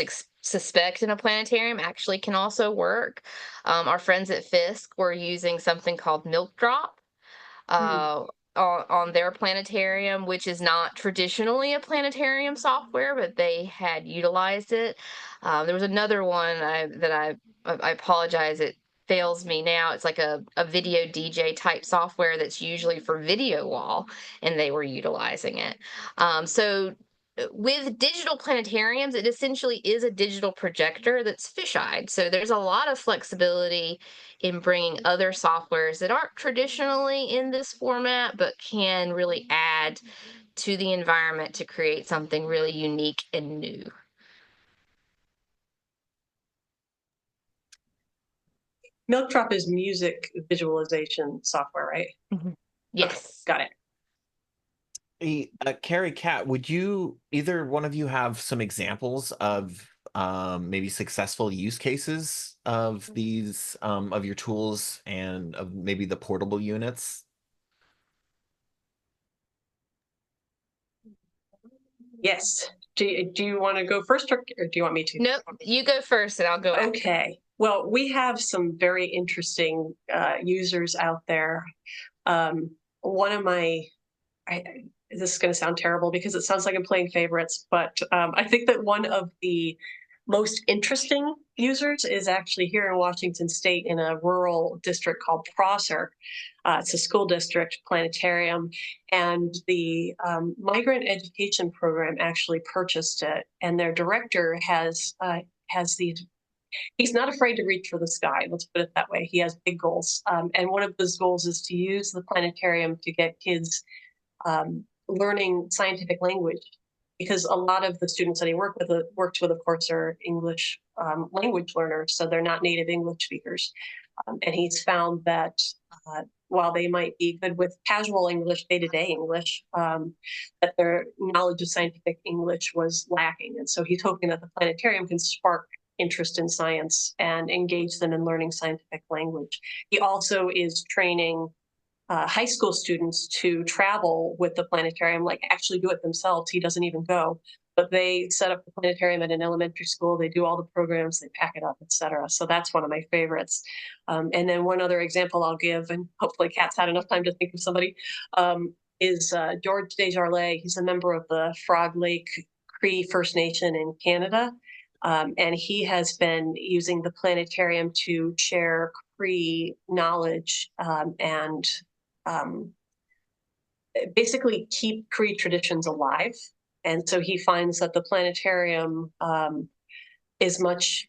suspect in a planetarium actually can also work. Our friends at Fisk were using something called Milk Drop on their planetarium, which is not traditionally a planetarium software, but they had utilized it. There was another one I apologize, it fails me now. It's like a video DJ type software that's usually for video wall, and they were utilizing it. So with digital planetariums, it essentially is a digital projector that's fisheye. So there's a lot of flexibility in bringing other softwares that aren't traditionally in this format, but can really add to the environment to create something really unique and new. Milk Drop is music visualization software, right? Yes. Okay, got it. Hey, Carrie, Kat, would either one of you have some examples of maybe successful use cases of these of your tools and of maybe the portable units? Yes. Do you want to go first or do you want me to? Nope, you go first and I'll go after. Okay. Well, we have some very interesting users out there. One of my, this is going to sound terrible because it sounds like I'm playing favorites, but I think that one of the most interesting users is actually here in Washington State in a rural district called Prosser. It's a school district planetarium, and the migrant education program actually purchased it, and their director has these. He's not afraid to reach for the sky. Let's put it that way. He has big goals, and one of those goals is to use the planetarium to get kids learning scientific language, because a lot of the students that he works with, of course, are English language learners, so they're not native English speakers. And he's found that while they might be good with casual English, day-to-day English, that their knowledge of scientific English was lacking. And so he's hoping that the planetarium can spark interest in science and engage them in learning scientific language. He also is training high school students to travel with the planetarium, like actually do it themselves. He doesn't even go, but they set up the planetarium at an elementary school. They do all the programs, they pack it up, etc. So that's one of my favorites. And then one other example I'll give, and hopefully Kat's had enough time to think of somebody, is George Desjardins. He's a member of the Frog Lake Cree First Nation in Canada. And he has been using the planetarium to share Cree knowledge and basically keep Cree traditions alive. And so he finds that the planetarium is much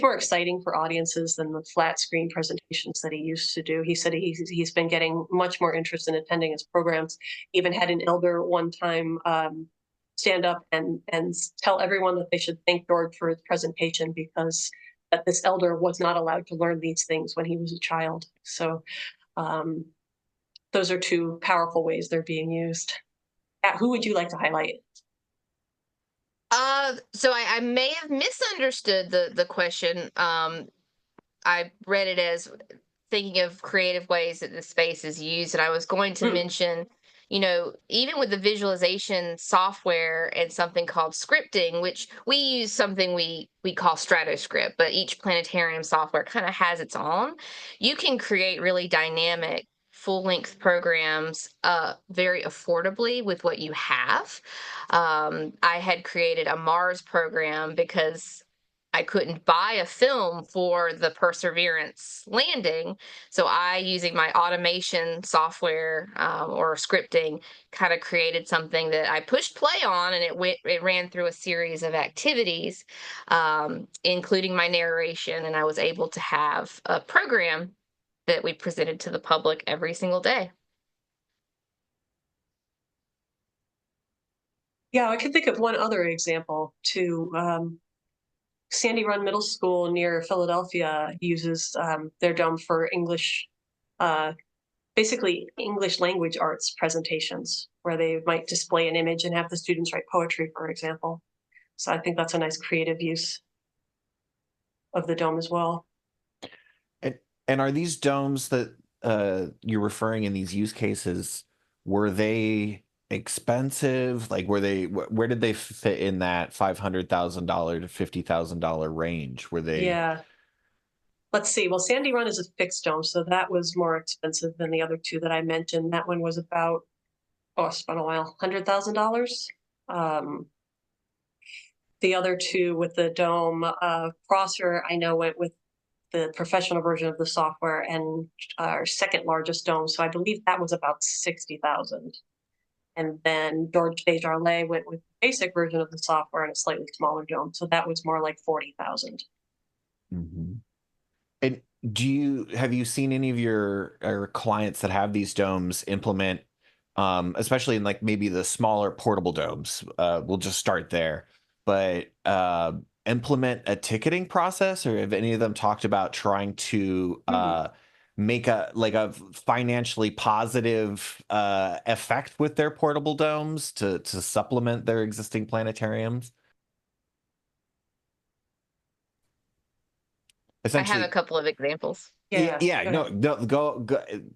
more exciting for audiences than the flat screen presentations that he used to do. He said he's been getting much more interest in attending his programs. Even had an elder one time stand up and tell everyone that they should thank George for his presentation, because that this elder was not allowed to learn these things when he was a child. So those are two powerful ways they're being used. Who would you like to highlight? So I may have misunderstood the question. I read it as thinking of creative ways that the space is used, and I was going to mention even with the visualization software and something called scripting, which we use something we call StratoScript, but each planetarium software kind of has its own. You can create really dynamic full-length programs very affordably with what you have. I had created a Mars program because I couldn't buy a film for the Perseverance landing. So I, using my automation software or scripting, kind of created something that I pushed play on, and it ran through a series of activities, including my narration, and I was able to have a program that we presented to the public every single day. Yeah, I can think of one other example too. Sandy Run Middle School near Philadelphia uses their dome for English, basically English language arts presentations, where they might display an image and have the students write poetry, for example. So I think that's a nice creative use of the dome as well. And are these domes that you're referring in these use cases, were they expensive? Like, where did they fit in that $500,000 to $50,000 range? Were they? Yeah. Let's see. Well, Sandy Run is a fixed dome, so that was more expensive than the other two that I mentioned. That one was about, it's been a while, $100,000. The other two with the dome, Prosser, I know, went with the professional version of the software and our second largest dome. So I believe that was about 60,000. And then George Desjardins went with the basic version of the software and a slightly smaller dome. So that was more like 40,000. Mm-hmm. And have you seen any of your clients that have these domes implement, especially in like maybe the smaller portable domes? We'll just start there, but implement a ticketing process, or have any of them talked about trying to make a financially positive effect with their portable domes to supplement their existing planetariums? I have a Essentially, couple of examples. yeah, no, go,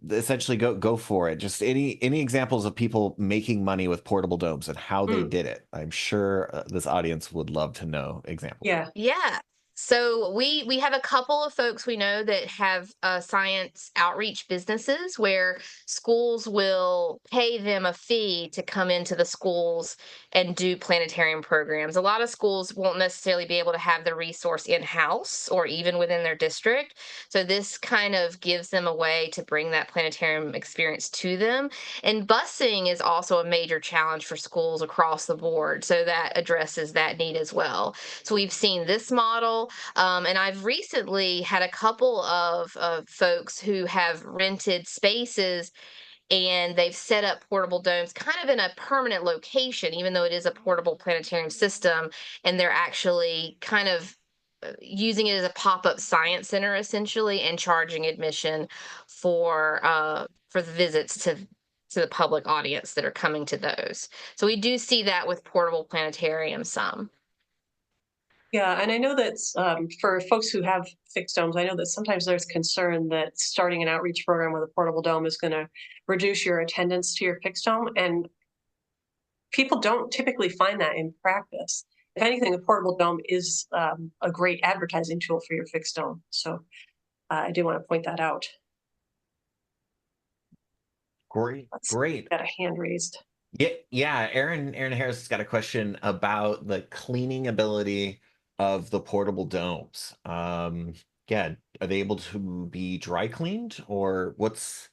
essentially go for it. Just any examples of people making money with portable domes and how they did it. I'm sure this audience would love to know examples. Yeah. Yeah. So we have a couple of folks we know that have science outreach businesses where schools will pay them a fee to come into the schools and do planetarium programs. A lot of schools won't necessarily be able to have the resource in-house or even within their district. So this kind of gives them a way to bring that planetarium experience to them. And busing is also a major challenge for schools across the board. So that addresses that need as well. So we've seen this model, and I've recently had a couple of folks who have rented spaces and they've set up portable domes kind of in a permanent location, even though it is a portable planetarium system, and they're actually kind of using it as a pop-up science center essentially and charging admission for the visits to the public audience that are coming to those. So we do see that with portable planetarium some. Yeah, and I know that for folks who have fixed domes, I know that sometimes there's concern that starting an outreach program with a portable dome is going to reduce your attendance to your fixed dome. And people don't typically find that in practice. If anything, a portable dome is a great advertising tool for your fixed dome. So I do want to point that out. Great. Got a hand raised. Yeah. Aaron Harris has got a question about the cleaning ability of the portable domes. Yeah, are they able to be dry cleaned, or what's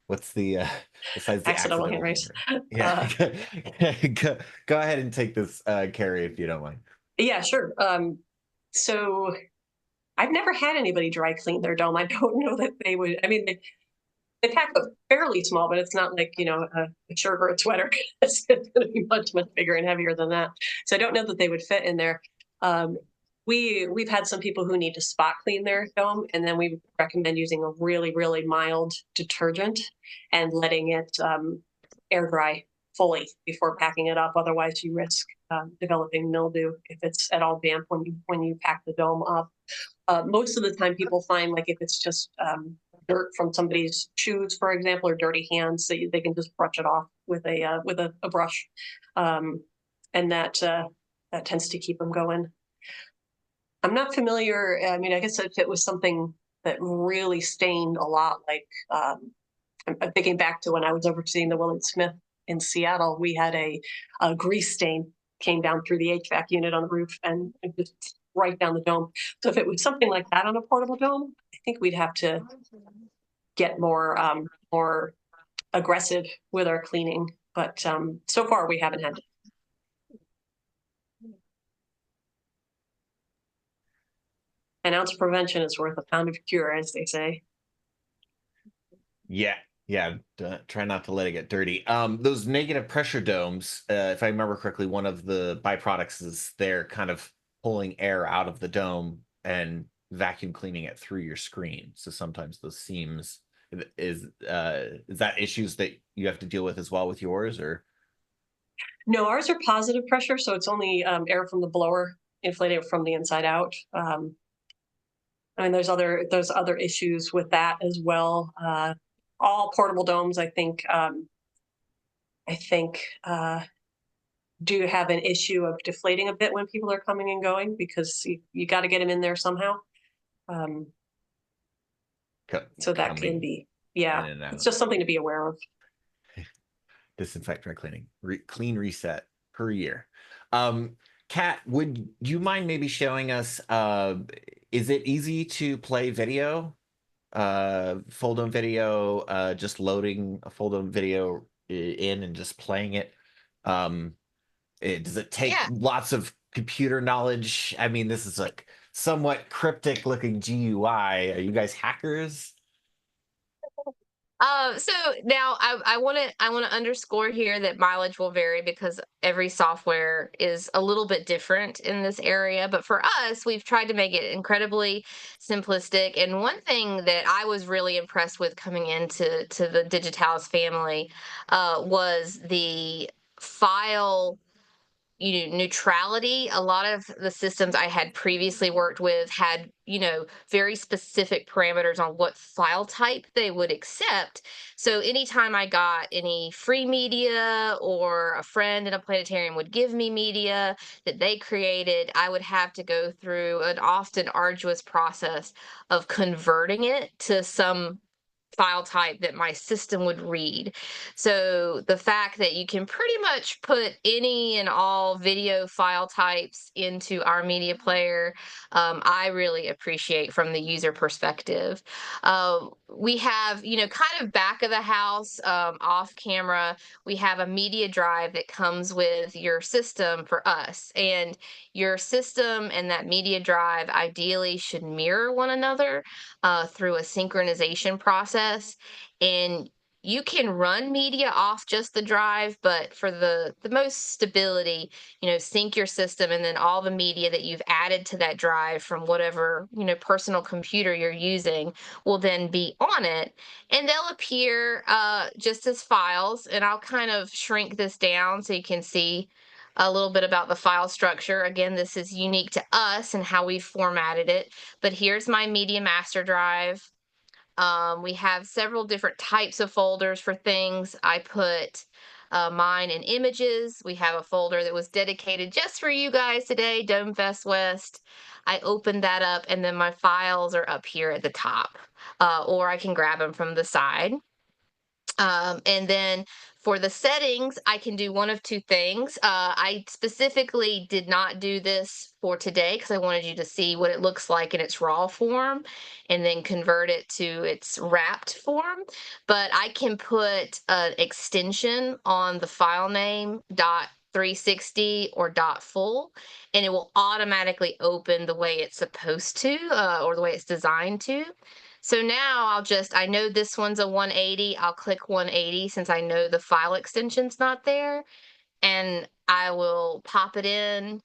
the besides the Accidental hand accidental raise. Yeah, go ahead and take this, Carrie, if you don't mind. Yeah, sure. So I've never had anybody dry clean their dome. I don't know that they would. I mean, the pack is fairly small, but it's not like, a shirt or a sweater. It's going to be much bigger and heavier than that. So I don't know that they would fit in there. We've had some people who need to spot clean their dome, and then we recommend using a really, really mild detergent and letting it air dry fully before packing it up. Otherwise, you risk developing mildew if it's at all damp when you pack the dome up. Most of the time, people find, like, if it's just dirt from somebody's shoes, for example, or dirty hands, so they can just brush it off with a brush, and that tends to keep them going. I'm not familiar. I mean, I guess if it was something that really stained a lot, like I'm thinking back to when I was overseeing the Willard Smith in Seattle, we had a grease stain came down through the HVAC unit on the roof and just right down the dome. So if it was something like that on a portable dome, I think we'd have to get more aggressive with our cleaning. But so far we haven't had to. An ounce of prevention is worth a pound of cure, as they say. Yeah, yeah. Try not to let it get dirty. Those negative pressure domes, if I remember correctly, one of the byproducts is they're kind of pulling air out of the dome and vacuum cleaning it through your screen. So sometimes those seams is that issues that you have to deal with as well with yours, or? No, ours are positive pressure, so it's only air from the blower inflating it from the inside out. I mean, there's other issues with that as well. All portable domes, I think, do have an issue of deflating a bit when people are coming and going because you got to get them in there somehow. So that can be, yeah, it's just something to be aware of. Disinfect, dry cleaning, clean reset per year. Kat, would you mind maybe showing us, is it easy to play video, Fulldome video, just loading a Fulldome video in and just playing it? Does it take lots of computer knowledge? I mean, this is like somewhat cryptic looking GUI. Are you guys hackers? So now I want to underscore here that mileage will vary because every software is a little bit different in this area. But for us, we've tried to make it incredibly simplistic. And one thing that I was really impressed with coming into the Digitalis family was the file neutrality. A lot of the systems I had previously worked with had, very specific parameters on what file type they would accept. So anytime I got any free media or a friend in a planetarium would give me media that they created, I would have to go through an often arduous process of converting it to some file type that my system would read. So the fact that you can pretty much put any and all video file types into our media player, I really appreciate from the user perspective. We have, kind of back of the house, off camera, we have a media drive that comes with your system for us. And your system and that media drive ideally should mirror one another through a synchronization process. And you can run media off just the drive, but for the most stability, sync your system and then all the media that you've added to that drive from whatever, personal computer you're using will then be on it. And they'll appear just as files. And I'll kind of shrink this down so you can see a little bit about the file structure. Again, this is unique to us and how we formatted it. But here's my media master drive. We have several different types of folders for things. I put mine in images. We have a folder that was dedicated just for you guys today, Dome Fest West. I opened that up and then my files are up here at the top, or I can grab them from the side. And then for the settings, I can do one of two things. I specifically did not do this for today because I wanted you to see what it looks like in its raw form and then convert it to its wrapped form. But I can put an extension on the file name .360 or .full, and it will automatically open the way it's supposed to, or the way it's designed to. So now I know this one's a 180. I'll click 180 since I know the file extension's not there, and I will pop it in.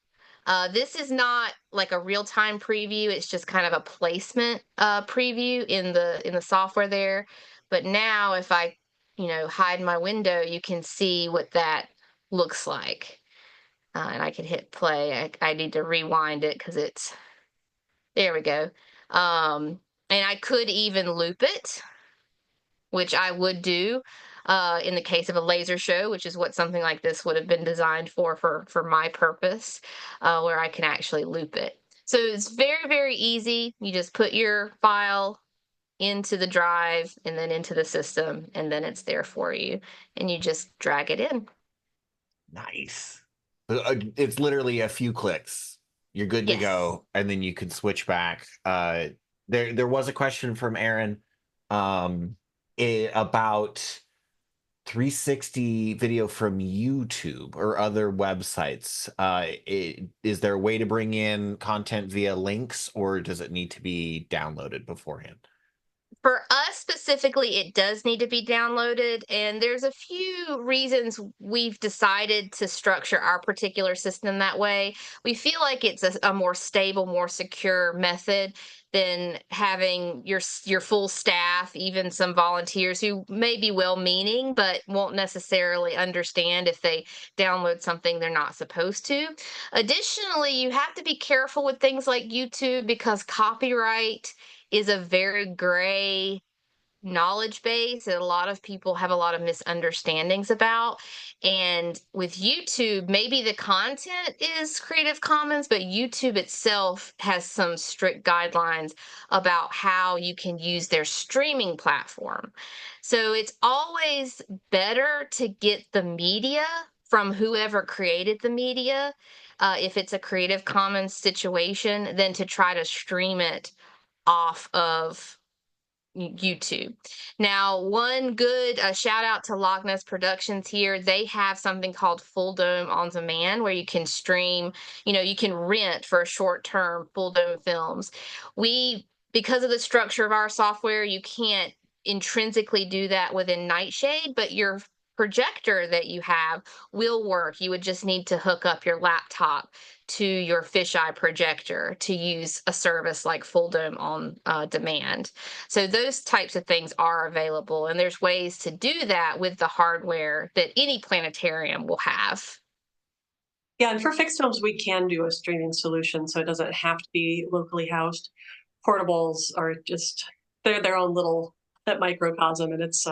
This is not like a real-time preview. It's just kind of a placement preview in the software there. But now if I, hide my window, you can see what that looks like. And I can hit play. I need to rewind it because there we go. And I could even loop it which I would do in the case of a laser show, which is what something like this would have been designed for my purpose, where I can actually loop it. So it's very, very easy. You just put your file into the drive and then into the system, and then it's there for you, and you just drag it in. Nice. It's literally a few clicks. You're good to Yes. go, and then you can switch back. There was a question from Aaron about 360 video from YouTube or other websites. Is there a way to bring in content via links, or does it need to be downloaded beforehand? For us specifically, it does need to be downloaded, and there's a few reasons we've decided to structure our particular system that way. We feel like it's a more stable, more secure method than having your full staff, even some volunteers who may be well-meaning but won't necessarily understand if they download something they're not supposed to. Additionally, you have to be careful with things like YouTube because copyright is a very gray knowledge base that a lot of people have a lot of misunderstandings about. And with YouTube, maybe the content is Creative Commons, but YouTube itself has some strict guidelines about how you can use their streaming platform. So it's always better to get the media from whoever created the media, if it's a Creative Commons situation, than to try to stream it off of YouTube. Now, one good shout out to Loch Ness Productions here. They have something called Fulldome on Demand where you can stream, you can rent for a short term Fulldome films. Because of the structure of our software, you can't intrinsically do that within Nightshade, but your projector that you have will work. You would just need to hook up your laptop to your fisheye projector to use a service like Fulldome on Demand. So those types of things are available, and there's ways to do that with the hardware that any planetarium will have. Yeah, and for fixed films, we can do a streaming solution, so it doesn't have to be locally housed. Portables are just, they're their own little microcosm, and it's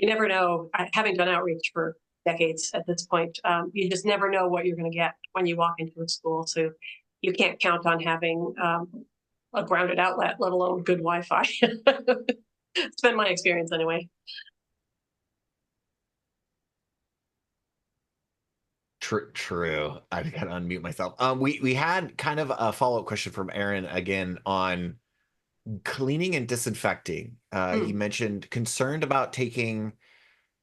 you never know. Having done outreach for decades at this point, you just never know what you're going to get when you walk into a school. So you can't count on having a grounded outlet, let alone good Wi-Fi. It's been my experience anyway. True. I gotta unmute myself. We had kind of a follow-up question from Aaron again on cleaning and disinfecting. He mentioned concerned about taking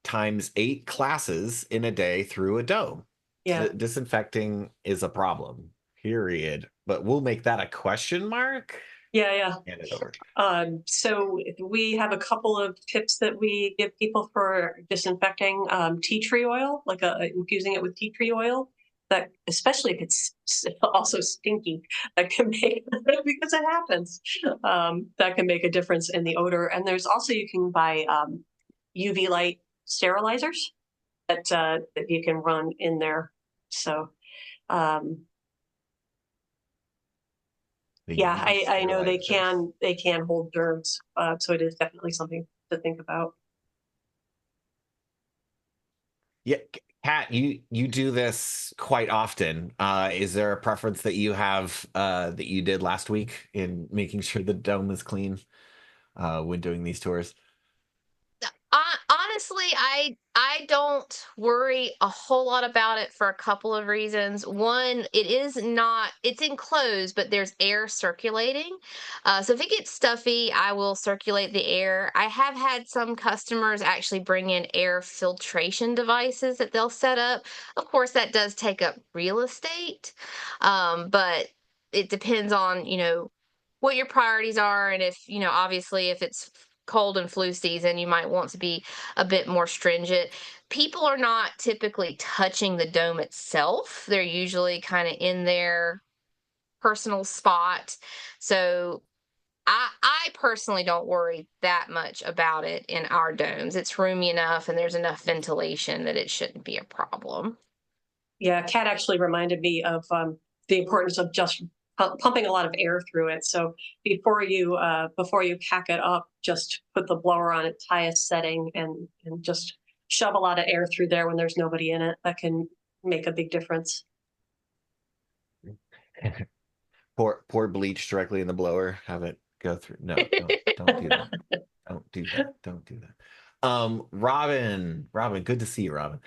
times 8 classes in a day through a dome. Yeah. Disinfecting is a problem, period. But we'll make that a question mark. Yeah. Hand it over. So we have a couple of tips that we give people for disinfecting. Tea tree oil, like infusing it with tea tree oil. That, especially if it's also stinky, that can make because it happens. That can make a difference in the odor. And there's also, you can buy UV light sterilizers that you can run in there. So. Yeah, I know they can hold germs, so it is definitely something to think about. Yeah, Kat, you do this quite often. Is there a preference that you have that you did last week in making sure the dome is clean when doing these tours? Honestly, I don't worry a whole lot about it for a couple of reasons. One, it's enclosed, but there's air circulating. So if it gets stuffy, I will circulate the air. I have had some customers actually bring in air filtration devices that they'll set up. Of course, that does take up real estate, but it depends on, what your priorities are, and if, obviously if it's cold and flu season, you might want to be a bit more stringent. People are not typically touching the dome itself. They're usually kind of in their personal spot. So I personally don't worry that much about it in our domes. It's roomy enough and there's enough ventilation that it shouldn't be a problem. Yeah, Kat actually reminded me of the importance of just pumping a lot of air through it. So before you pack it up, just put the blower on its highest setting and just shove a lot of air through there when there's nobody in it. That can make a big difference. Pour bleach directly in the blower, have it go through. No, don't do that. Don't do that. Don't do that. Robin, good to see you, Robin.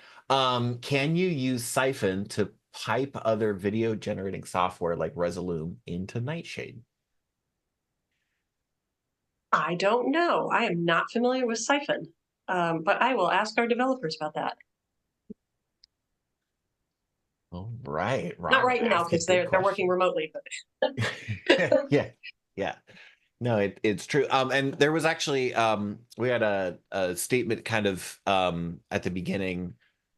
Can you use Siphon to pipe other video generating software like Resolume into Nightshade? I don't know. I am not familiar with Siphon, but I will ask our developers about that. All right, Not Robin, right now ask a because good they're working question. remotely, but Yeah. No, it's true. And there was actually we had a statement kind of at the beginning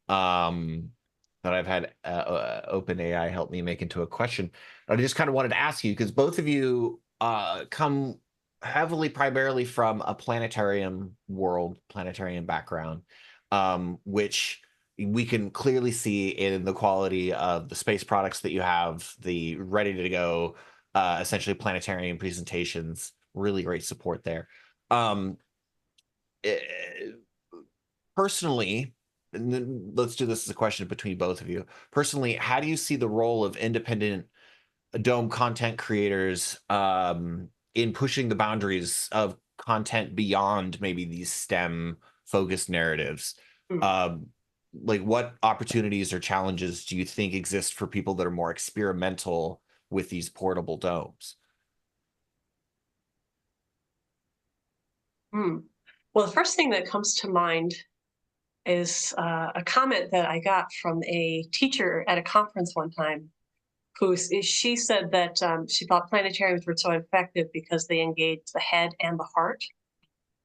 that I've had OpenAI help me make into a question. I just kind of wanted to ask you because both of you come heavily primarily from a planetarium world, planetarium background, which we can clearly see in the quality of the space products that you have, the ready to go essentially planetarium presentations, really great support there. Eh, Personally, and then let's do this as a question between both of you. Personally, how do you see the role of independent dome content creators in pushing the boundaries of content beyond maybe these STEM focused narratives? Hmm. Like what opportunities or challenges do you think exist for people that are more experimental with these portable domes? Hmm. Well, the first thing that comes to mind is a comment that I got from a teacher at a conference one time. She said that she thought planetariums were so effective because they engaged the head and the heart.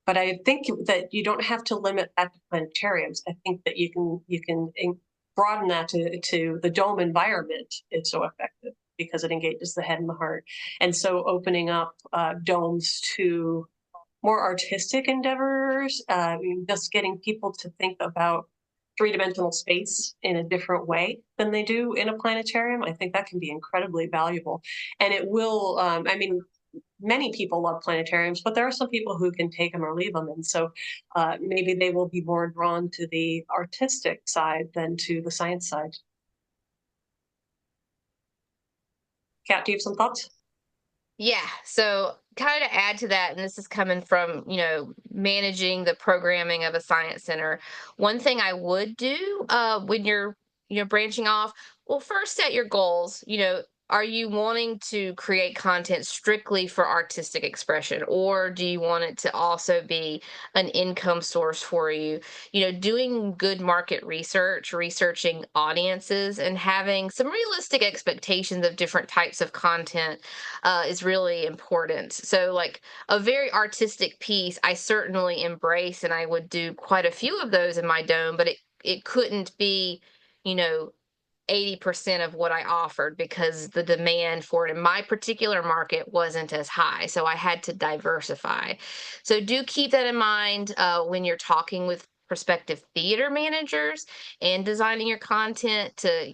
But I think that you don't have to limit that to planetariums. I think that you can broaden that to the dome environment. It's so effective because it engages the head and the heart. And so opening up domes to more artistic endeavors, just getting people to think about three-dimensional space in a different way than they do in a planetarium. I think that can be incredibly valuable. And it will, many people love planetariums, but there are some people who can take them or leave them. And so maybe they will be more drawn to the artistic side than to the science side. Kat, do you have some thoughts? Yeah. So kind of add to that, and this is coming from, managing the programming of a science center. One thing I would do when you're, branching off, well, first set your goals. Are you wanting to create content strictly for artistic expression, or do you want it to also be an income source for you? Doing good market research, researching audiences, and having some realistic expectations of different types of content is really important. So, like a very artistic piece, I certainly embrace, and I would do quite a few of those in my dome, but it couldn't be, you know, 80% of what I offered because the demand for it in my particular market wasn't as high. So I had to diversify. So do keep that in mind when you're talking with prospective theater managers and designing your content to,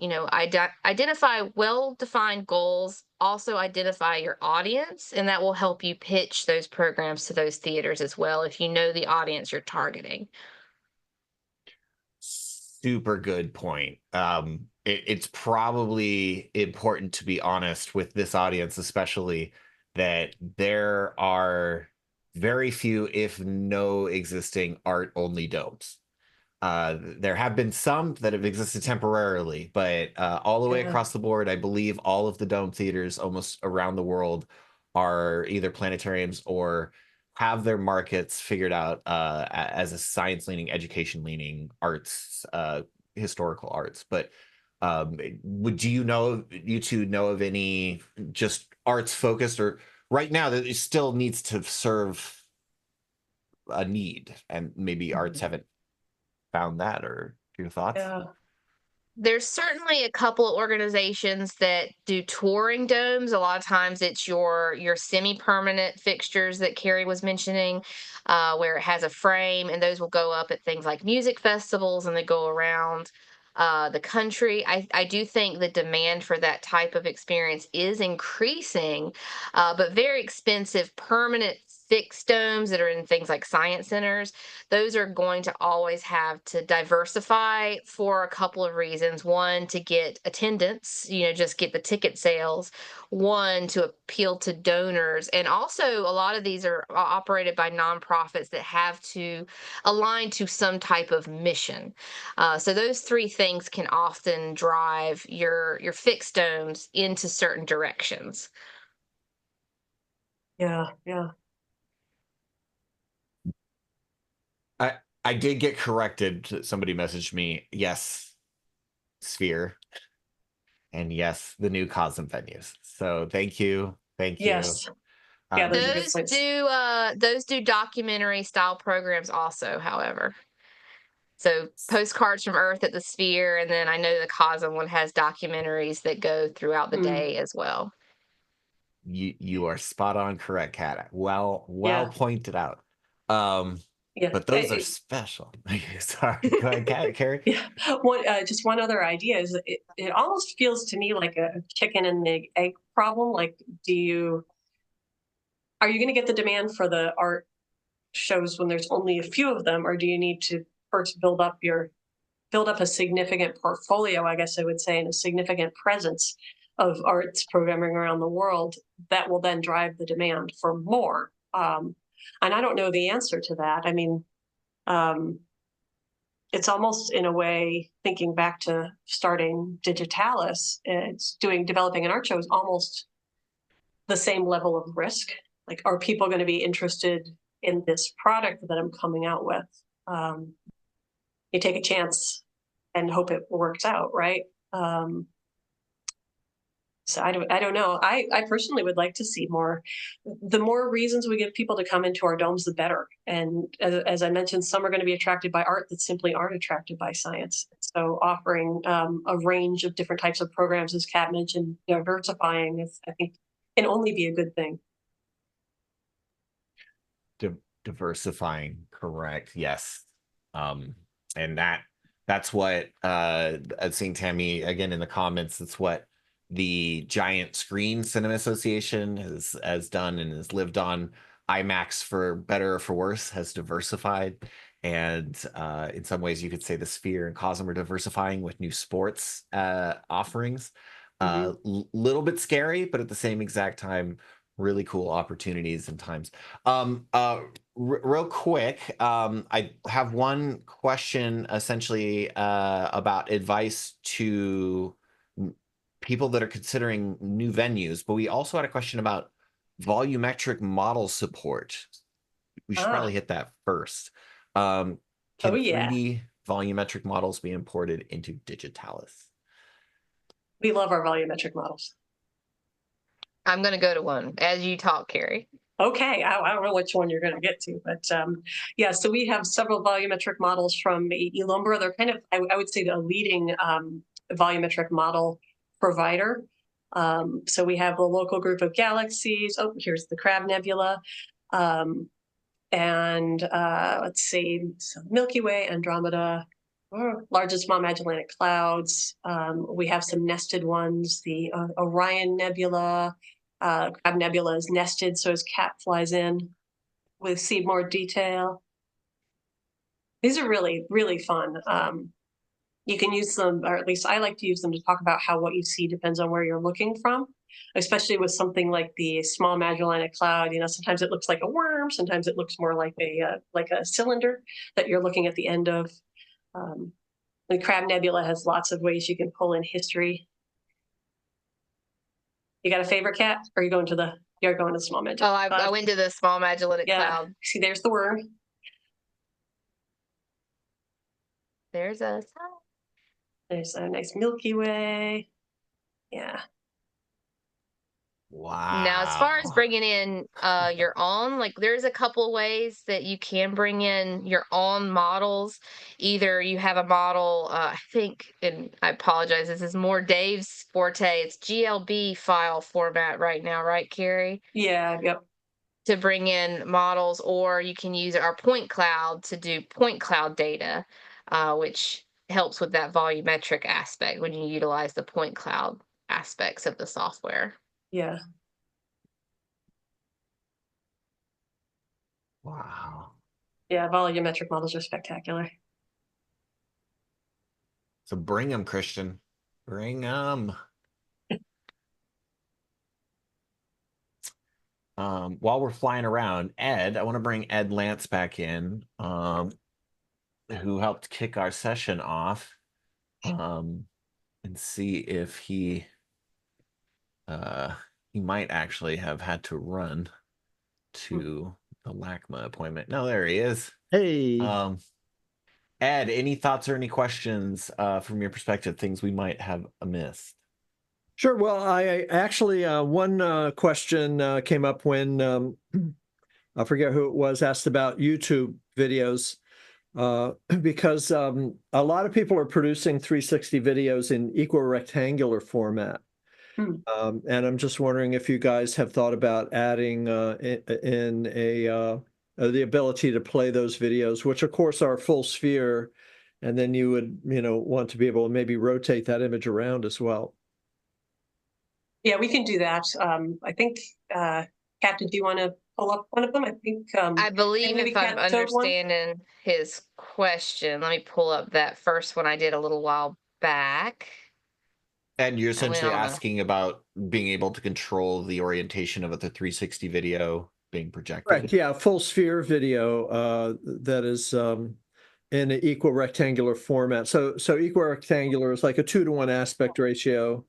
identify well-defined goals, also identify your audience, and that will help you pitch those programs to those theaters as well if you know the audience you're targeting. Super good point. It's probably important to be honest with this audience, especially that there are very few, if no existing art only domes. There have been some that have existed temporarily, but all the way Yeah. across the board, I believe all of the dome theaters almost around the world are either planetariums or have their markets figured out as a science leaning, education leaning, arts, historical arts. But would you two know of any just arts focused or right now that it still needs to serve a need and maybe arts haven't found that, or your thoughts? Yeah. There's certainly a couple of organizations that do touring domes. A lot of times it's your semi-permanent fixtures that Carrie was mentioning, where it has a frame, and those will go up at things like music festivals, and they go around. the country. I do think the demand for that type of experience is increasing, but very expensive permanent fixed domes that are in things like science centers, those are going to always have to diversify for a couple of reasons. One, to get attendance, just get the ticket sales. One, to appeal to donors. And also, a lot of these are operated by nonprofits that have to align to some type of mission. So those three things can often drive your fixed domes into certain directions. Yeah, yeah. I did get corrected. Somebody messaged me. Yes, Sphere, and yes, the new Cosm venues. So thank you. Yes. Yeah, those are good Those points. do documentary style programs also, however. So postcards from Earth at the Sphere, and then I know the Cosm one has documentaries that go throughout the day as well. You are spot on correct, Kat. Well Yeah. pointed out. Yeah. But those are special. Sorry, go ahead, Carrie. Yeah. Just one other idea is it almost feels to me like a chicken and the egg problem. Like, are you going to get the demand for the art shows when there's only a few of them, or do you need to first build up a significant portfolio, I guess I would say, and a significant presence of arts programming around the world that will then drive the demand for more? And I don't know the answer to that. I mean, it's almost in a way, thinking back to starting Digitalis, developing an art show is almost the same level of risk. Like, are people going to be interested in this product that I'm coming out with? You take a chance and hope it works out, right? So I don't know. I personally would like to see more. The more reasons we give people to come into our domes, the better. And as I mentioned, some are going to be attracted by art that simply aren't attracted by science. So offering a range of different types of programs, as Kat mentioned, diversifying is, I think, can only be a good thing. Diversifying, correct. Yes. And that's what I've seen Tammy again in the comments. That's what the Giant Screen Cinema Association has done and has lived on. IMAX, for better or for worse, has diversified, and in some ways you could say the Sphere and Cosm are diversifying with new sports offerings. Little bit scary, but at the same exact time, really cool opportunities and times. Real quick, I have one question essentially about advice to people that are considering new venues, but we also had a question about volumetric model support. We should probably hit that first. Can 3D volumetric models be imported into Digitalis? We love our volumetric models. I'm going to go to one as you talk, Carrie. Okay, I don't know which one you're going to get to, but yeah, so we have several volumetric models from Elumbra. They're kind of, I would say, the leading volumetric model provider. So we have a local group of galaxies. Oh, here's the Crab Nebula. And let's see, so Milky Way, Andromeda, large and small Magellanic Clouds. We have some nested ones, the Orion Nebula. Crab Nebula is nested, so as Cat flies in, we see more detail. These are really, really fun. You can use them, or at least I like to use them to talk about how what you see depends on where you're looking from, especially with something like the small Magellanic Cloud. Sometimes it looks like a worm, sometimes it looks more like a cylinder that you're looking at the end of. The Crab Nebula has lots of ways you can pull in history. You got a favorite, Cat? Or you're going to the small Magellanic Cloud? I went to the small Magellanic Cloud. See, there's the worm. There's a nice Milky Way. Yeah. Wow. Now, as far as bringing in your own, like there's a couple ways that you can bring in your own models. Either you have a model, I think, and I apologize, this is more Dave's forte. It's GLB file format right now, right, Carrie? Yeah, yep. To bring in models, or you can use our point cloud to do point cloud data, which helps with that volumetric aspect when you utilize the point cloud aspects of the software. Yeah. Wow. Yeah, volumetric models are spectacular. So bring them, Christian. Bring them. While we're flying around, Ed, I want to bring Ed Lance back in, who helped kick our session off, and see if he might actually have had to run to the LACMA appointment. No, there he is. Hey. Ed, any thoughts or any questions from your perspective, things we might have missed? Sure. Well, I actually, one question came up when I forget who it was asked about YouTube videos, because a lot of people are producing 360 videos in equal rectangular format. Hmm. And I'm just wondering if you guys have thought about adding in the ability to play those videos, which of course are full sphere, and then you would, want to be able to maybe rotate that image around as well. Yeah, we can do that. I think, Captain, do you want to pull up one of them? I think I believe maybe if I'm Kat showed one. understanding his question, let me pull up that first one I did a little while back. And you're I went essentially on a asking about being able to control the orientation of the 360 video being projected. Correct. Yeah, full sphere video that is in an equal rectangular format. So equal rectangular is like a 2-to-1 aspect ratio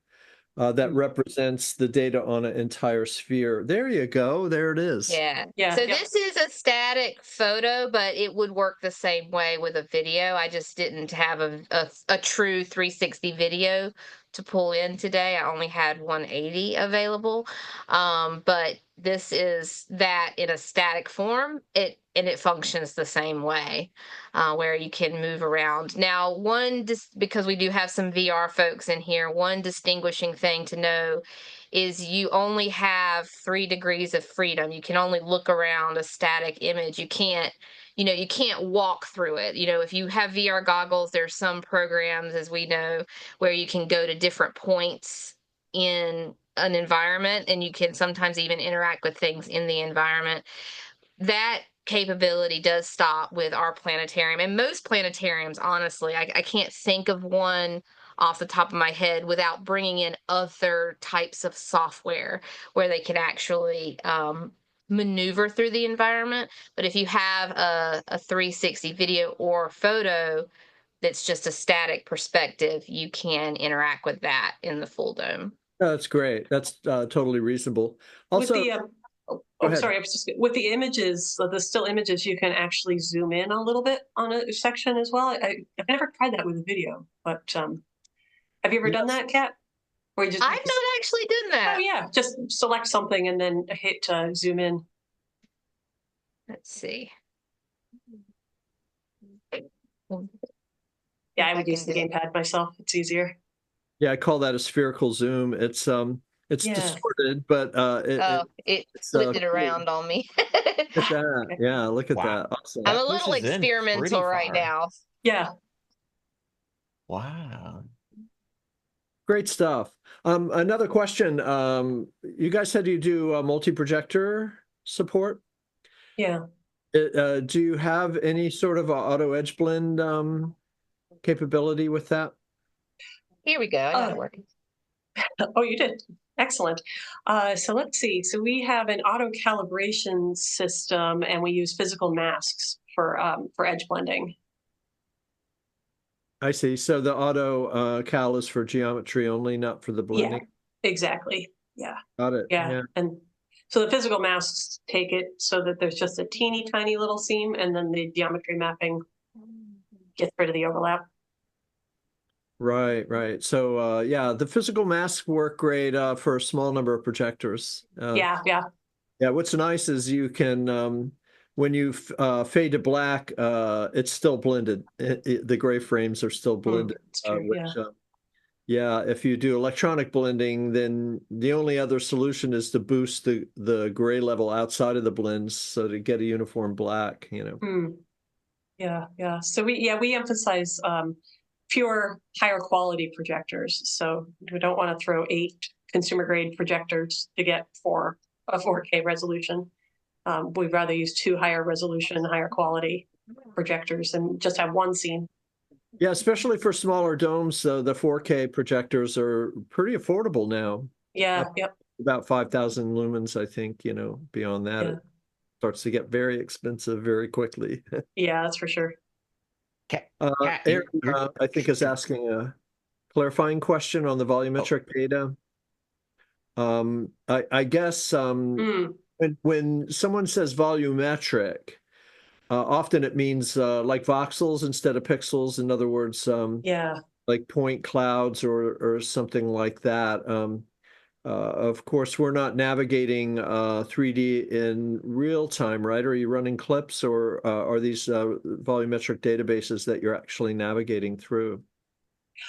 that represents the data on an entire sphere. There you go. There it is. Yeah. Yeah, So yep. this is a static photo, but it would work the same way with a video. I just didn't have a true 360 video to pull in today. I only had 180 available. But this is that in a static form. It functions the same way, where you can move around. Now, because we do have some VR folks in here, one distinguishing thing to know is you only have 3 degrees of freedom. You can only look around a static image. You can't walk through it. If you have VR goggles, there's some programs, as we know, where you can go to different points in an environment, and you can sometimes even interact with things in the environment. That capability does stop with our planetarium, and most planetariums, honestly. I can't think of one off the top of my head without bringing in other types of software where they can actually maneuver through the environment. But if you have a 360 video or photo that's just a static perspective, you can interact with that in the Fulldome. That's great. That's totally reasonable. With Also, the go ahead. sorry, I was just with the images, the still images, you can actually zoom in a little bit on a section as well. I've never tried that with a video, but have you ever done Yes. that, Kat? Or you just I've not actually done that. Oh yeah, just select something and then hit zoom in. Let's see. Yeah, If I would can use the do it. gamepad myself. It's easier. Yeah, I call that a spherical zoom. It's Yeah. distorted, but It it's flipped it cool. around on me. Look at that. Yeah, look at Wow. that. Awesome. I'm That a little pushes in pretty experimental right far. now. Yeah. Wow. Great stuff. Another question. You guys said you do multi-projector support. Yeah. Do you have any sort of auto edge blend capability with that? Here we go. I got it working. Oh, you did. Excellent. So let's see. So we have an auto calibration system, and we use physical masks for edge blending. I see. So the auto cal is for geometry only, not for the blending. Yeah, exactly. Yeah. Got it. Yeah. And so the physical masks take it so that there's just a teeny tiny little seam, and then the geometry mapping gets rid of the overlap. Right, right. So yeah, the physical masks work great for a small number of projectors. Yeah. Yeah, what's nice is you can, when you fade to black, it's still blended. The gray frames are still blended. It's true. Yeah, if you do electronic blending, then the only other solution is to boost the gray level outside of the blends so to get a uniform black, Yeah. So we emphasize fewer higher quality projectors. So we don't want to throw 8 consumer grade projectors to get for a 4K resolution. We'd rather use 2 higher resolution, higher quality projectors and just have one scene. Yeah, especially for smaller domes, the 4K projectors are pretty affordable now. Yeah, yep, About 5,000 lumens, I think, beyond that, yeah, it starts to get very expensive very quickly. yeah, that's for sure. Kat, Aaron, you're I think, is asking a clarifying question on the oh, volumetric data. I guess Mm, when someone says volumetric, often it means like voxels instead of pixels. In other words, yeah. like point clouds or something like that. Of course, we're not navigating 3D in real time, right? Are you running clips, or are these volumetric databases that you're actually navigating through?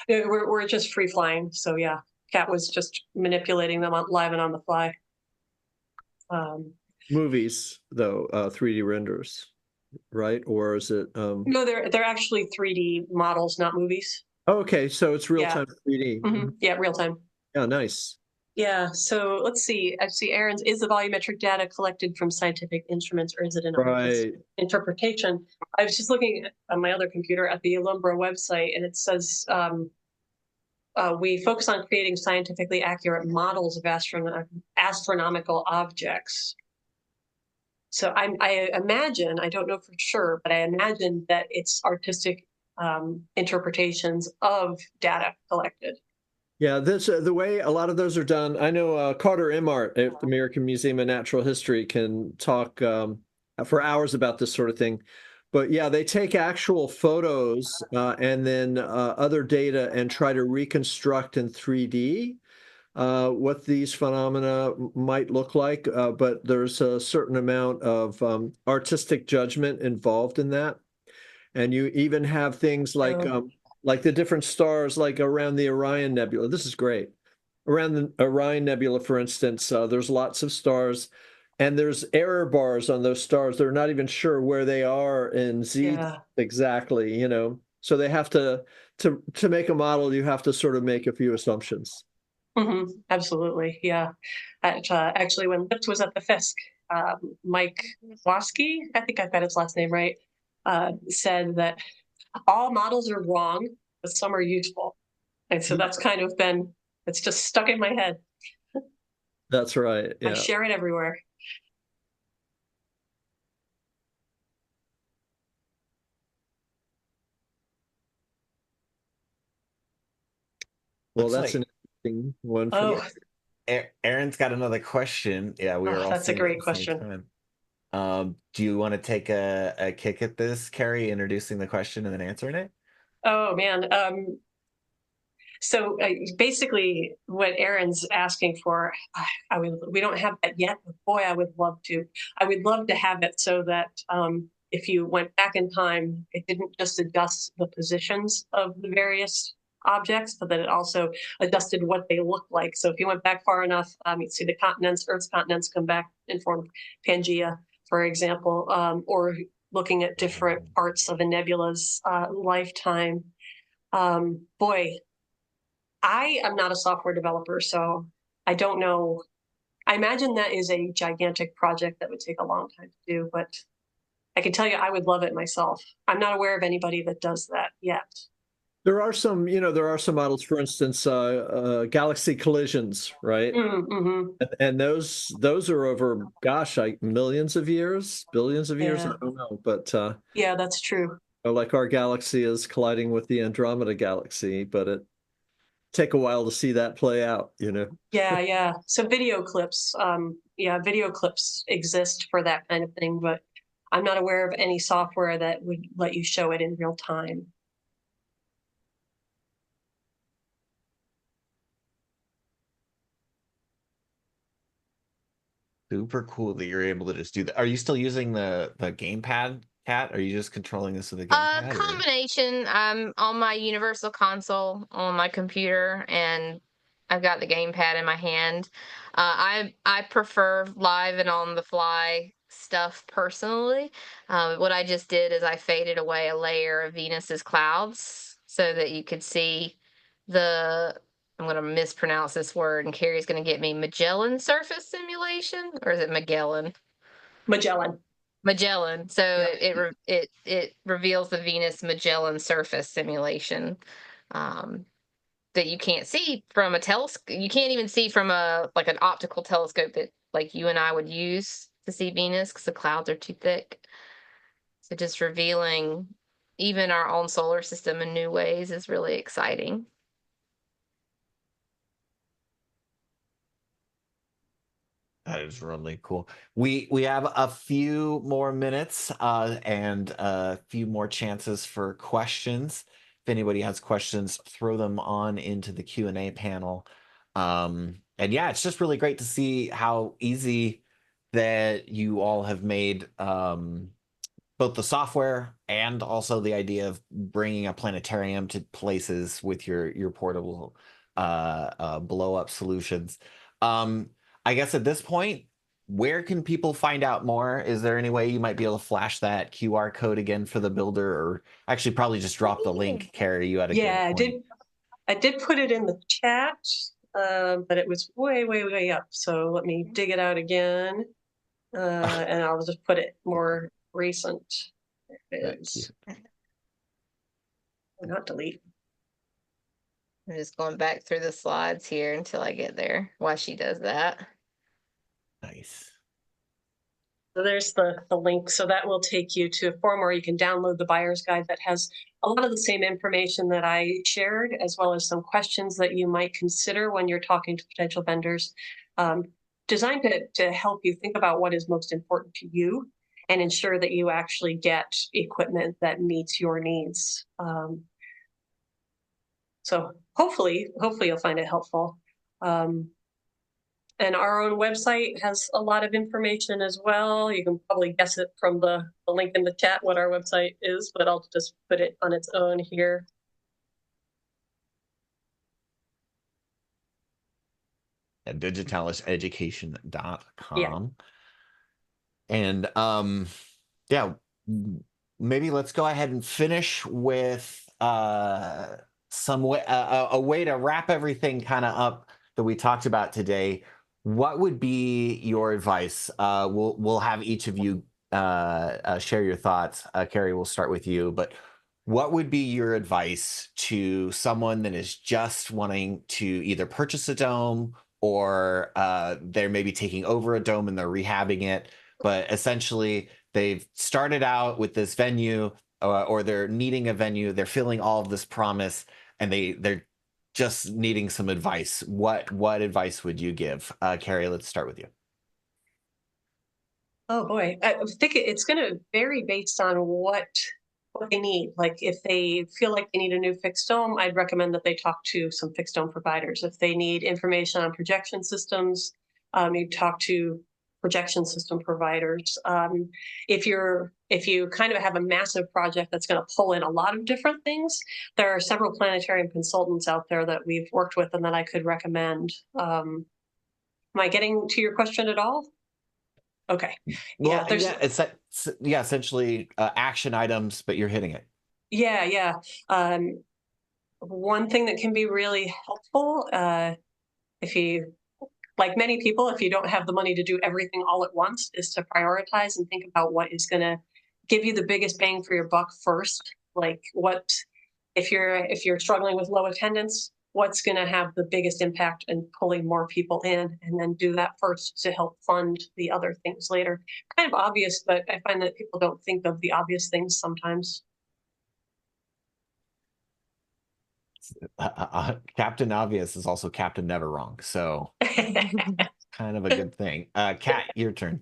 We're just free flying. So yeah, Kat was just manipulating them live and on the fly. Movies, though, 3D renders, right? Or is it? No, they're actually 3D models, not movies. Okay, so it's real Yeah. time 3D. Yeah, real time. Yeah, nice. Yeah, so let's see. I see Aaron's, is the volumetric data collected from scientific instruments or is it an artist's Right. interpretation? I was just looking on my other computer at the Alumbra website and it says we focus on creating scientifically accurate models of astronomical objects. So I imagine, I don't know for sure, but I imagine that it's artistic interpretations of data collected. Yeah, this the way a lot of those are done. I know Carter Emmart at the American Museum of Natural History can talk for hours about this sort of thing. But yeah, they take actual photos and then other data and try to reconstruct in 3D what these phenomena might look like. But there's a certain amount of artistic judgment involved in that. And you even have things So, like the different stars, like around the Orion Nebula. This is great. Around the Orion Nebula, for instance, there's lots of stars, and there's error bars on those stars. They're not even sure where they are in Z yeah. exactly, So they have to make a model, you have to sort of make a few assumptions. Absolutely, yeah. Actually, when Lips was at the Fisk, Mike Wasky, I think I've got his last name right, said that all models are wrong, but some are useful. And so that's kind of been, it's just stuck in my head. That's right. I Yeah. share it everywhere. Well, looks that's like an interesting one for Oh, the. Aaron's got another question. Yeah, we were all that's a seeing it at great the same question. time. Do you want to take a kick at this, Carrie, introducing the question and then answering it? Oh man. So basically, what Aaron's asking for, we don't have that yet, but boy, I would love to. I would love to have it so that if you went back in time, it didn't just adjust the positions of the various objects, but that it also adjusted what they look like. So if you went back far enough, you'd see the continents, Earth's continents come back and form Pangea, for example, or looking at different parts of a nebula's lifetime. Boy, I am not a software developer, so I don't know. I imagine that is a gigantic project that would take a long time to do, but I can tell you I would love it myself. I'm not aware of anybody that does that yet. There are some models, for instance, galaxy collisions, right? Mm-hmm. And those are over, gosh, like millions of years, billions of years. I Yeah, don't know, but yeah, that's true. like our galaxy is colliding with the Andromeda galaxy, but it take a while to see that play out. Yeah, yeah. So video clips, yeah, video clips exist for that kind of thing, but I'm not aware of any software that would let you show it in real time. Super cool that you're able to just do that. Are you still using the gamepad, Kat? Are you just controlling this with a gamepad, or? Combination. I'm on my universal console on my computer, and I've got the gamepad in my hand. I prefer live and on the fly stuff personally. What I just did is I faded away a layer of Venus's clouds, so that you could see the, I'm going to mispronounce this word, and Carrie's going to get me, Magellan surface simulation, or is it Magellan? Magellan. Magellan. So Yep. it reveals the Venus Magellan surface simulation that you can't see from a telescope. You can't even see from a like an optical telescope that like you and I would use to see Venus because the clouds are too thick. So just revealing even our own solar system in new ways is really exciting. That is really cool. We have a few more minutes and a few more chances for questions. If anybody has questions, throw them on into the Q&A panel. And yeah, it's just really great to see how easy that you all have made both the software and also the idea of bringing a planetarium to places with your portable blow up solutions. I guess at this point, where can people find out more? Is there any way you might be able to flash that QR code again for the builder, or actually probably just drop the link? Carrie, you had a Yeah, good point. I did put it in the chat, but it was way up. So let me dig it out again, and I'll just put it more recent. It Thank you. is. Not delete. I'm just going back through the slides here until I get there while she does that. Nice. So there's the link. So that will take you to a form where you can download the buyer's guide that has a lot of the same information that I shared, as well as some questions that you might consider when you're talking to potential vendors, designed to help you think about what is most important to you and ensure that you actually get equipment that meets your needs. So hopefully you'll find it helpful. And our own website has a lot of information as well. You can probably guess it from the link in the chat what our website is, but I'll just put it on its own here. At digitaliseducation.com. Yeah. And yeah, maybe let's go ahead and finish with some way a way to wrap everything kind of up that we talked about today. What would be your advice? We'll have each of you share your thoughts. Carrie, we'll start with you, but what would be your advice to someone that is just wanting to either purchase a dome or they're maybe taking over a dome and they're rehabbing it, but essentially they've started out with this venue or they're needing a venue, they're feeling all of this promise, and they're just needing some advice. What advice would you give? Carrie, let's start with you. Oh boy, I think it's going to vary based on what they need. Like if they feel like they need a new fixed dome, I'd recommend that they talk to some fixed dome providers. If they need information on projection systems, you talk to projection system providers. If you kind of have a massive project that's going to pull in a lot of different things, there are several planetarium consultants out there that we've worked with and that I could recommend. Am I getting to your question at all? Okay. Well, There's essentially action items, but you're hitting it. yeah. One thing that can be really helpful, if you, like many people, if you don't have the money to do everything all at once, is to prioritize and think about what is going to give you the biggest bang for your buck first. Like what, if you're struggling with low attendance, what's going to have the biggest impact in pulling more people in, and then do that first to help fund the other things later. Kind of obvious, but I find that people don't think of the obvious things sometimes. Captain Obvious is also Captain Never Wrong, so kind of a good thing. Kat, your turn.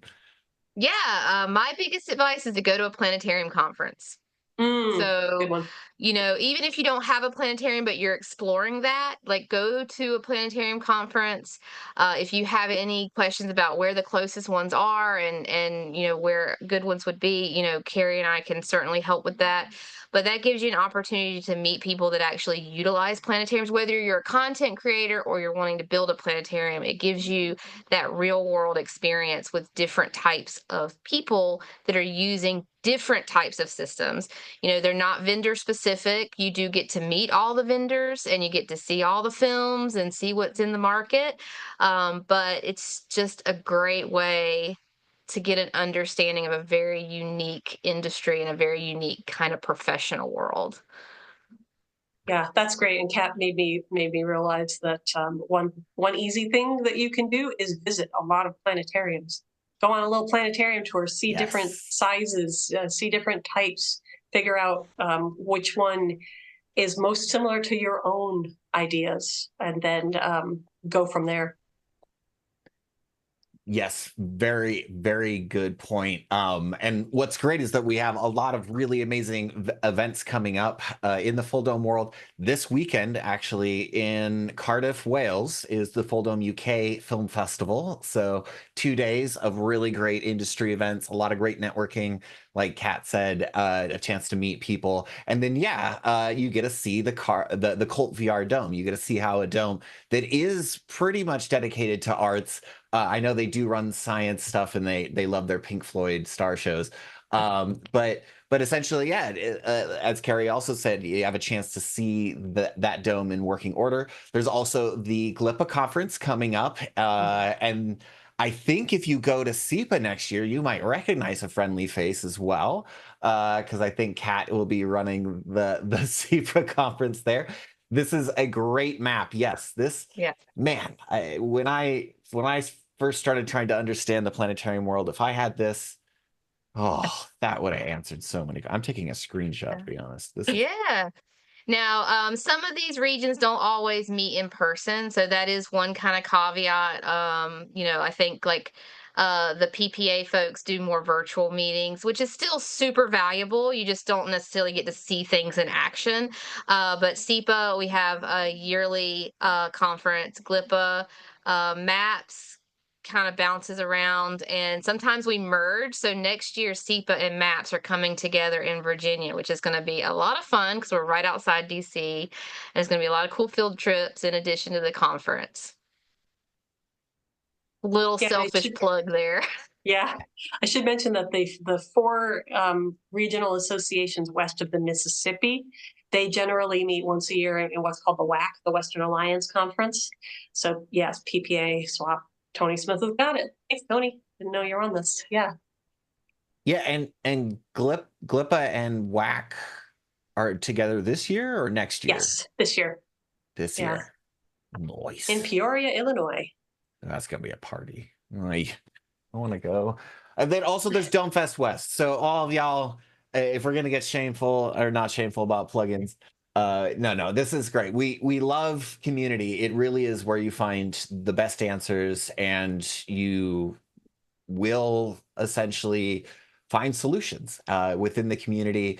Yeah, my biggest advice is to go to a planetarium conference. Good So, one. even if you don't have a planetarium, but you're exploring that, like go to a planetarium conference. If you have any questions about where the closest ones are and where good ones would be, Carrie and I can certainly help with that. But that gives you an opportunity to meet people that actually utilize planetariums, whether you're a content creator or you're wanting to build a planetarium. It gives you that real world experience with different types of people that are using different types of systems. They're not vendor specific. specific. You do get to meet all the vendors and you get to see all the films and see what's in the market. But it's just a great way to get an understanding of a very unique industry and a very unique kind of professional world. Yeah, that's great. And Kat made me realize that one easy thing that you can do is visit a lot of planetariums. Go on a little planetarium tour, see different Yes. sizes, see different types, figure out which one is most similar to your own ideas, and then go from there. Yes, very, very good point. And what's great is that we have a lot of really amazing events coming up in the Fulldome world. This weekend, actually, in Cardiff, Wales, is the Fulldome UK Film Festival. So 2 days of really great industry events, a lot of great networking, like Kat said, a chance to meet people. And then, you get to see the Cult VR Dome. You get to see how a dome that is pretty much dedicated to arts. I know they do run science stuff, and they love their Pink Floyd star shows. But essentially, as Carrie also said, you have a chance to see that dome in working order. There's also the GLIPA conference coming up, and I think if you go to SEPA next year, you might recognize a friendly face as well, because I think Kat will be running the SEPA conference there. This is a great map. Yes, this Yeah. man. When I first started trying to understand the planetarium world, if I had this, that would have answered so many. I'm taking a screenshot to be honest. This is Yeah. Now, some of these regions don't always meet in person, so that is one kind of caveat. I think like the PPA folks do more virtual meetings, which is still super valuable. You just don't necessarily get to see things in action. But SEPA, we have a yearly conference. GLIPA, MAPS kind of bounces around, and sometimes we merge. So next year, SEPA and MAPS are coming together in Virginia, which is going to be a lot of fun because we're right outside DC, and it's going to be a lot of cool field trips in addition to the conference. Little Yeah, selfish plug there. yeah, I should mention that the four regional associations west of the Mississippi, they generally meet once a year in what's called the WAC, the Western Alliance Conference. So yes, PPA, SWAP, Tony Smith has got it. Thanks, Tony. Didn't know you're on this. Yeah. and GLIPA and WAC are together this year or next year? Yes, this year. This Yeah. year. Nice. In Peoria, Illinois. That's gonna be a party. I want to go. And then also there's Dome Fest West. So all of y'all, if we're gonna get shameful or not shameful about plugins, no, this is great. We love community. It really is where you find the best answers, and you will essentially find solutions within the community.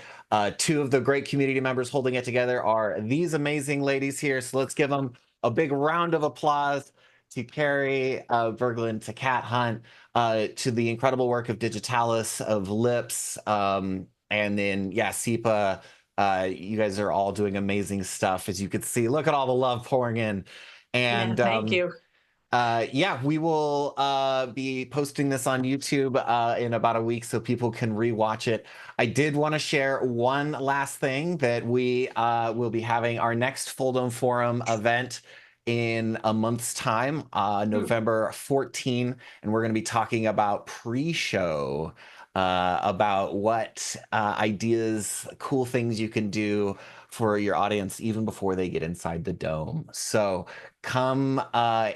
Two of the great community members holding it together are these amazing ladies here. So let's give them a big round of applause to Carrie Berglund, to Kat Hunt, to the incredible work of Digitalis, of Lips, and then, SEPA. You guys are all doing amazing stuff, as you can see. Look at all the love pouring in. And Thank you. we will be posting this on YouTube in about a week so people can rewatch it. I did want to share one last thing, that we will be having our next Fulldome Forum event in a month's time, November 14, and we're going to be talking about pre-show, about what ideas, cool things you can do for your audience even before they get inside the dome. So come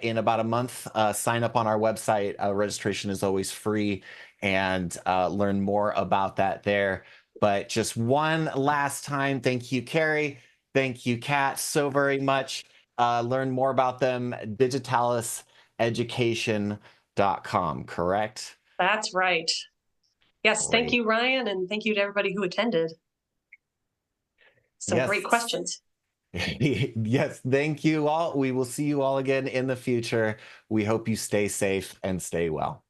in about a month, sign up on our website. Registration is always free, and learn more about that there. But just one last time, thank you, Carrie. Thank you, Kat, so very much. Learn more about them, digitaliseducation.com, correct? That's right. Yes, thank Great. you, Ryan, and thank you to everybody who attended. Some great Yes. questions. Yes, thank you all. We will see you all again in the future. We hope you stay safe and stay well.